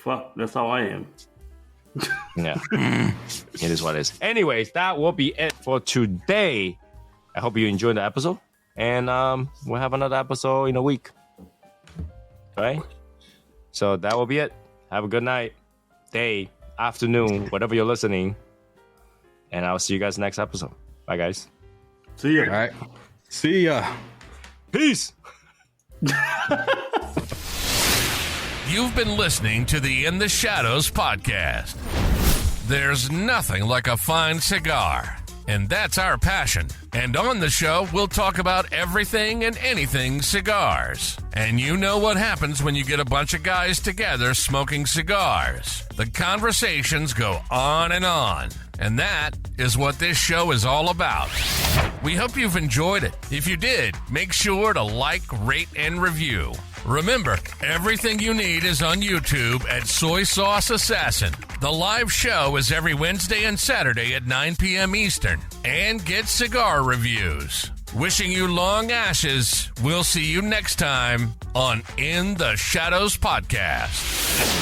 Fuck, that's how I am. Yeah, it is what it is. Anyways, that will be it for today. I hope you enjoyed the episode, and we'll have another episode in a week. All right. So that will be it. Have a good night, day, afternoon, whatever you're listening, and I'll see you guys next episode. Bye, guys. See ya. All right. See ya. Peace. You've been listening to the In the Shadows podcast. There's nothing like a fine cigar, and that's our passion. And on the show, we'll talk about everything and anything cigars. And you know what happens when you get a bunch of guys together smoking cigars. The conversations go on, and that is what this show is all about. We hope you've enjoyed it. If you did, make sure to like, rate, and review. Remember, everything you need is on YouTube at Soy Sauce Assassin. The live show is every Wednesday and Saturday at 9 p.m. Eastern. And get cigar reviews. Wishing you long ashes. We'll see you next time on In the Shadows podcast.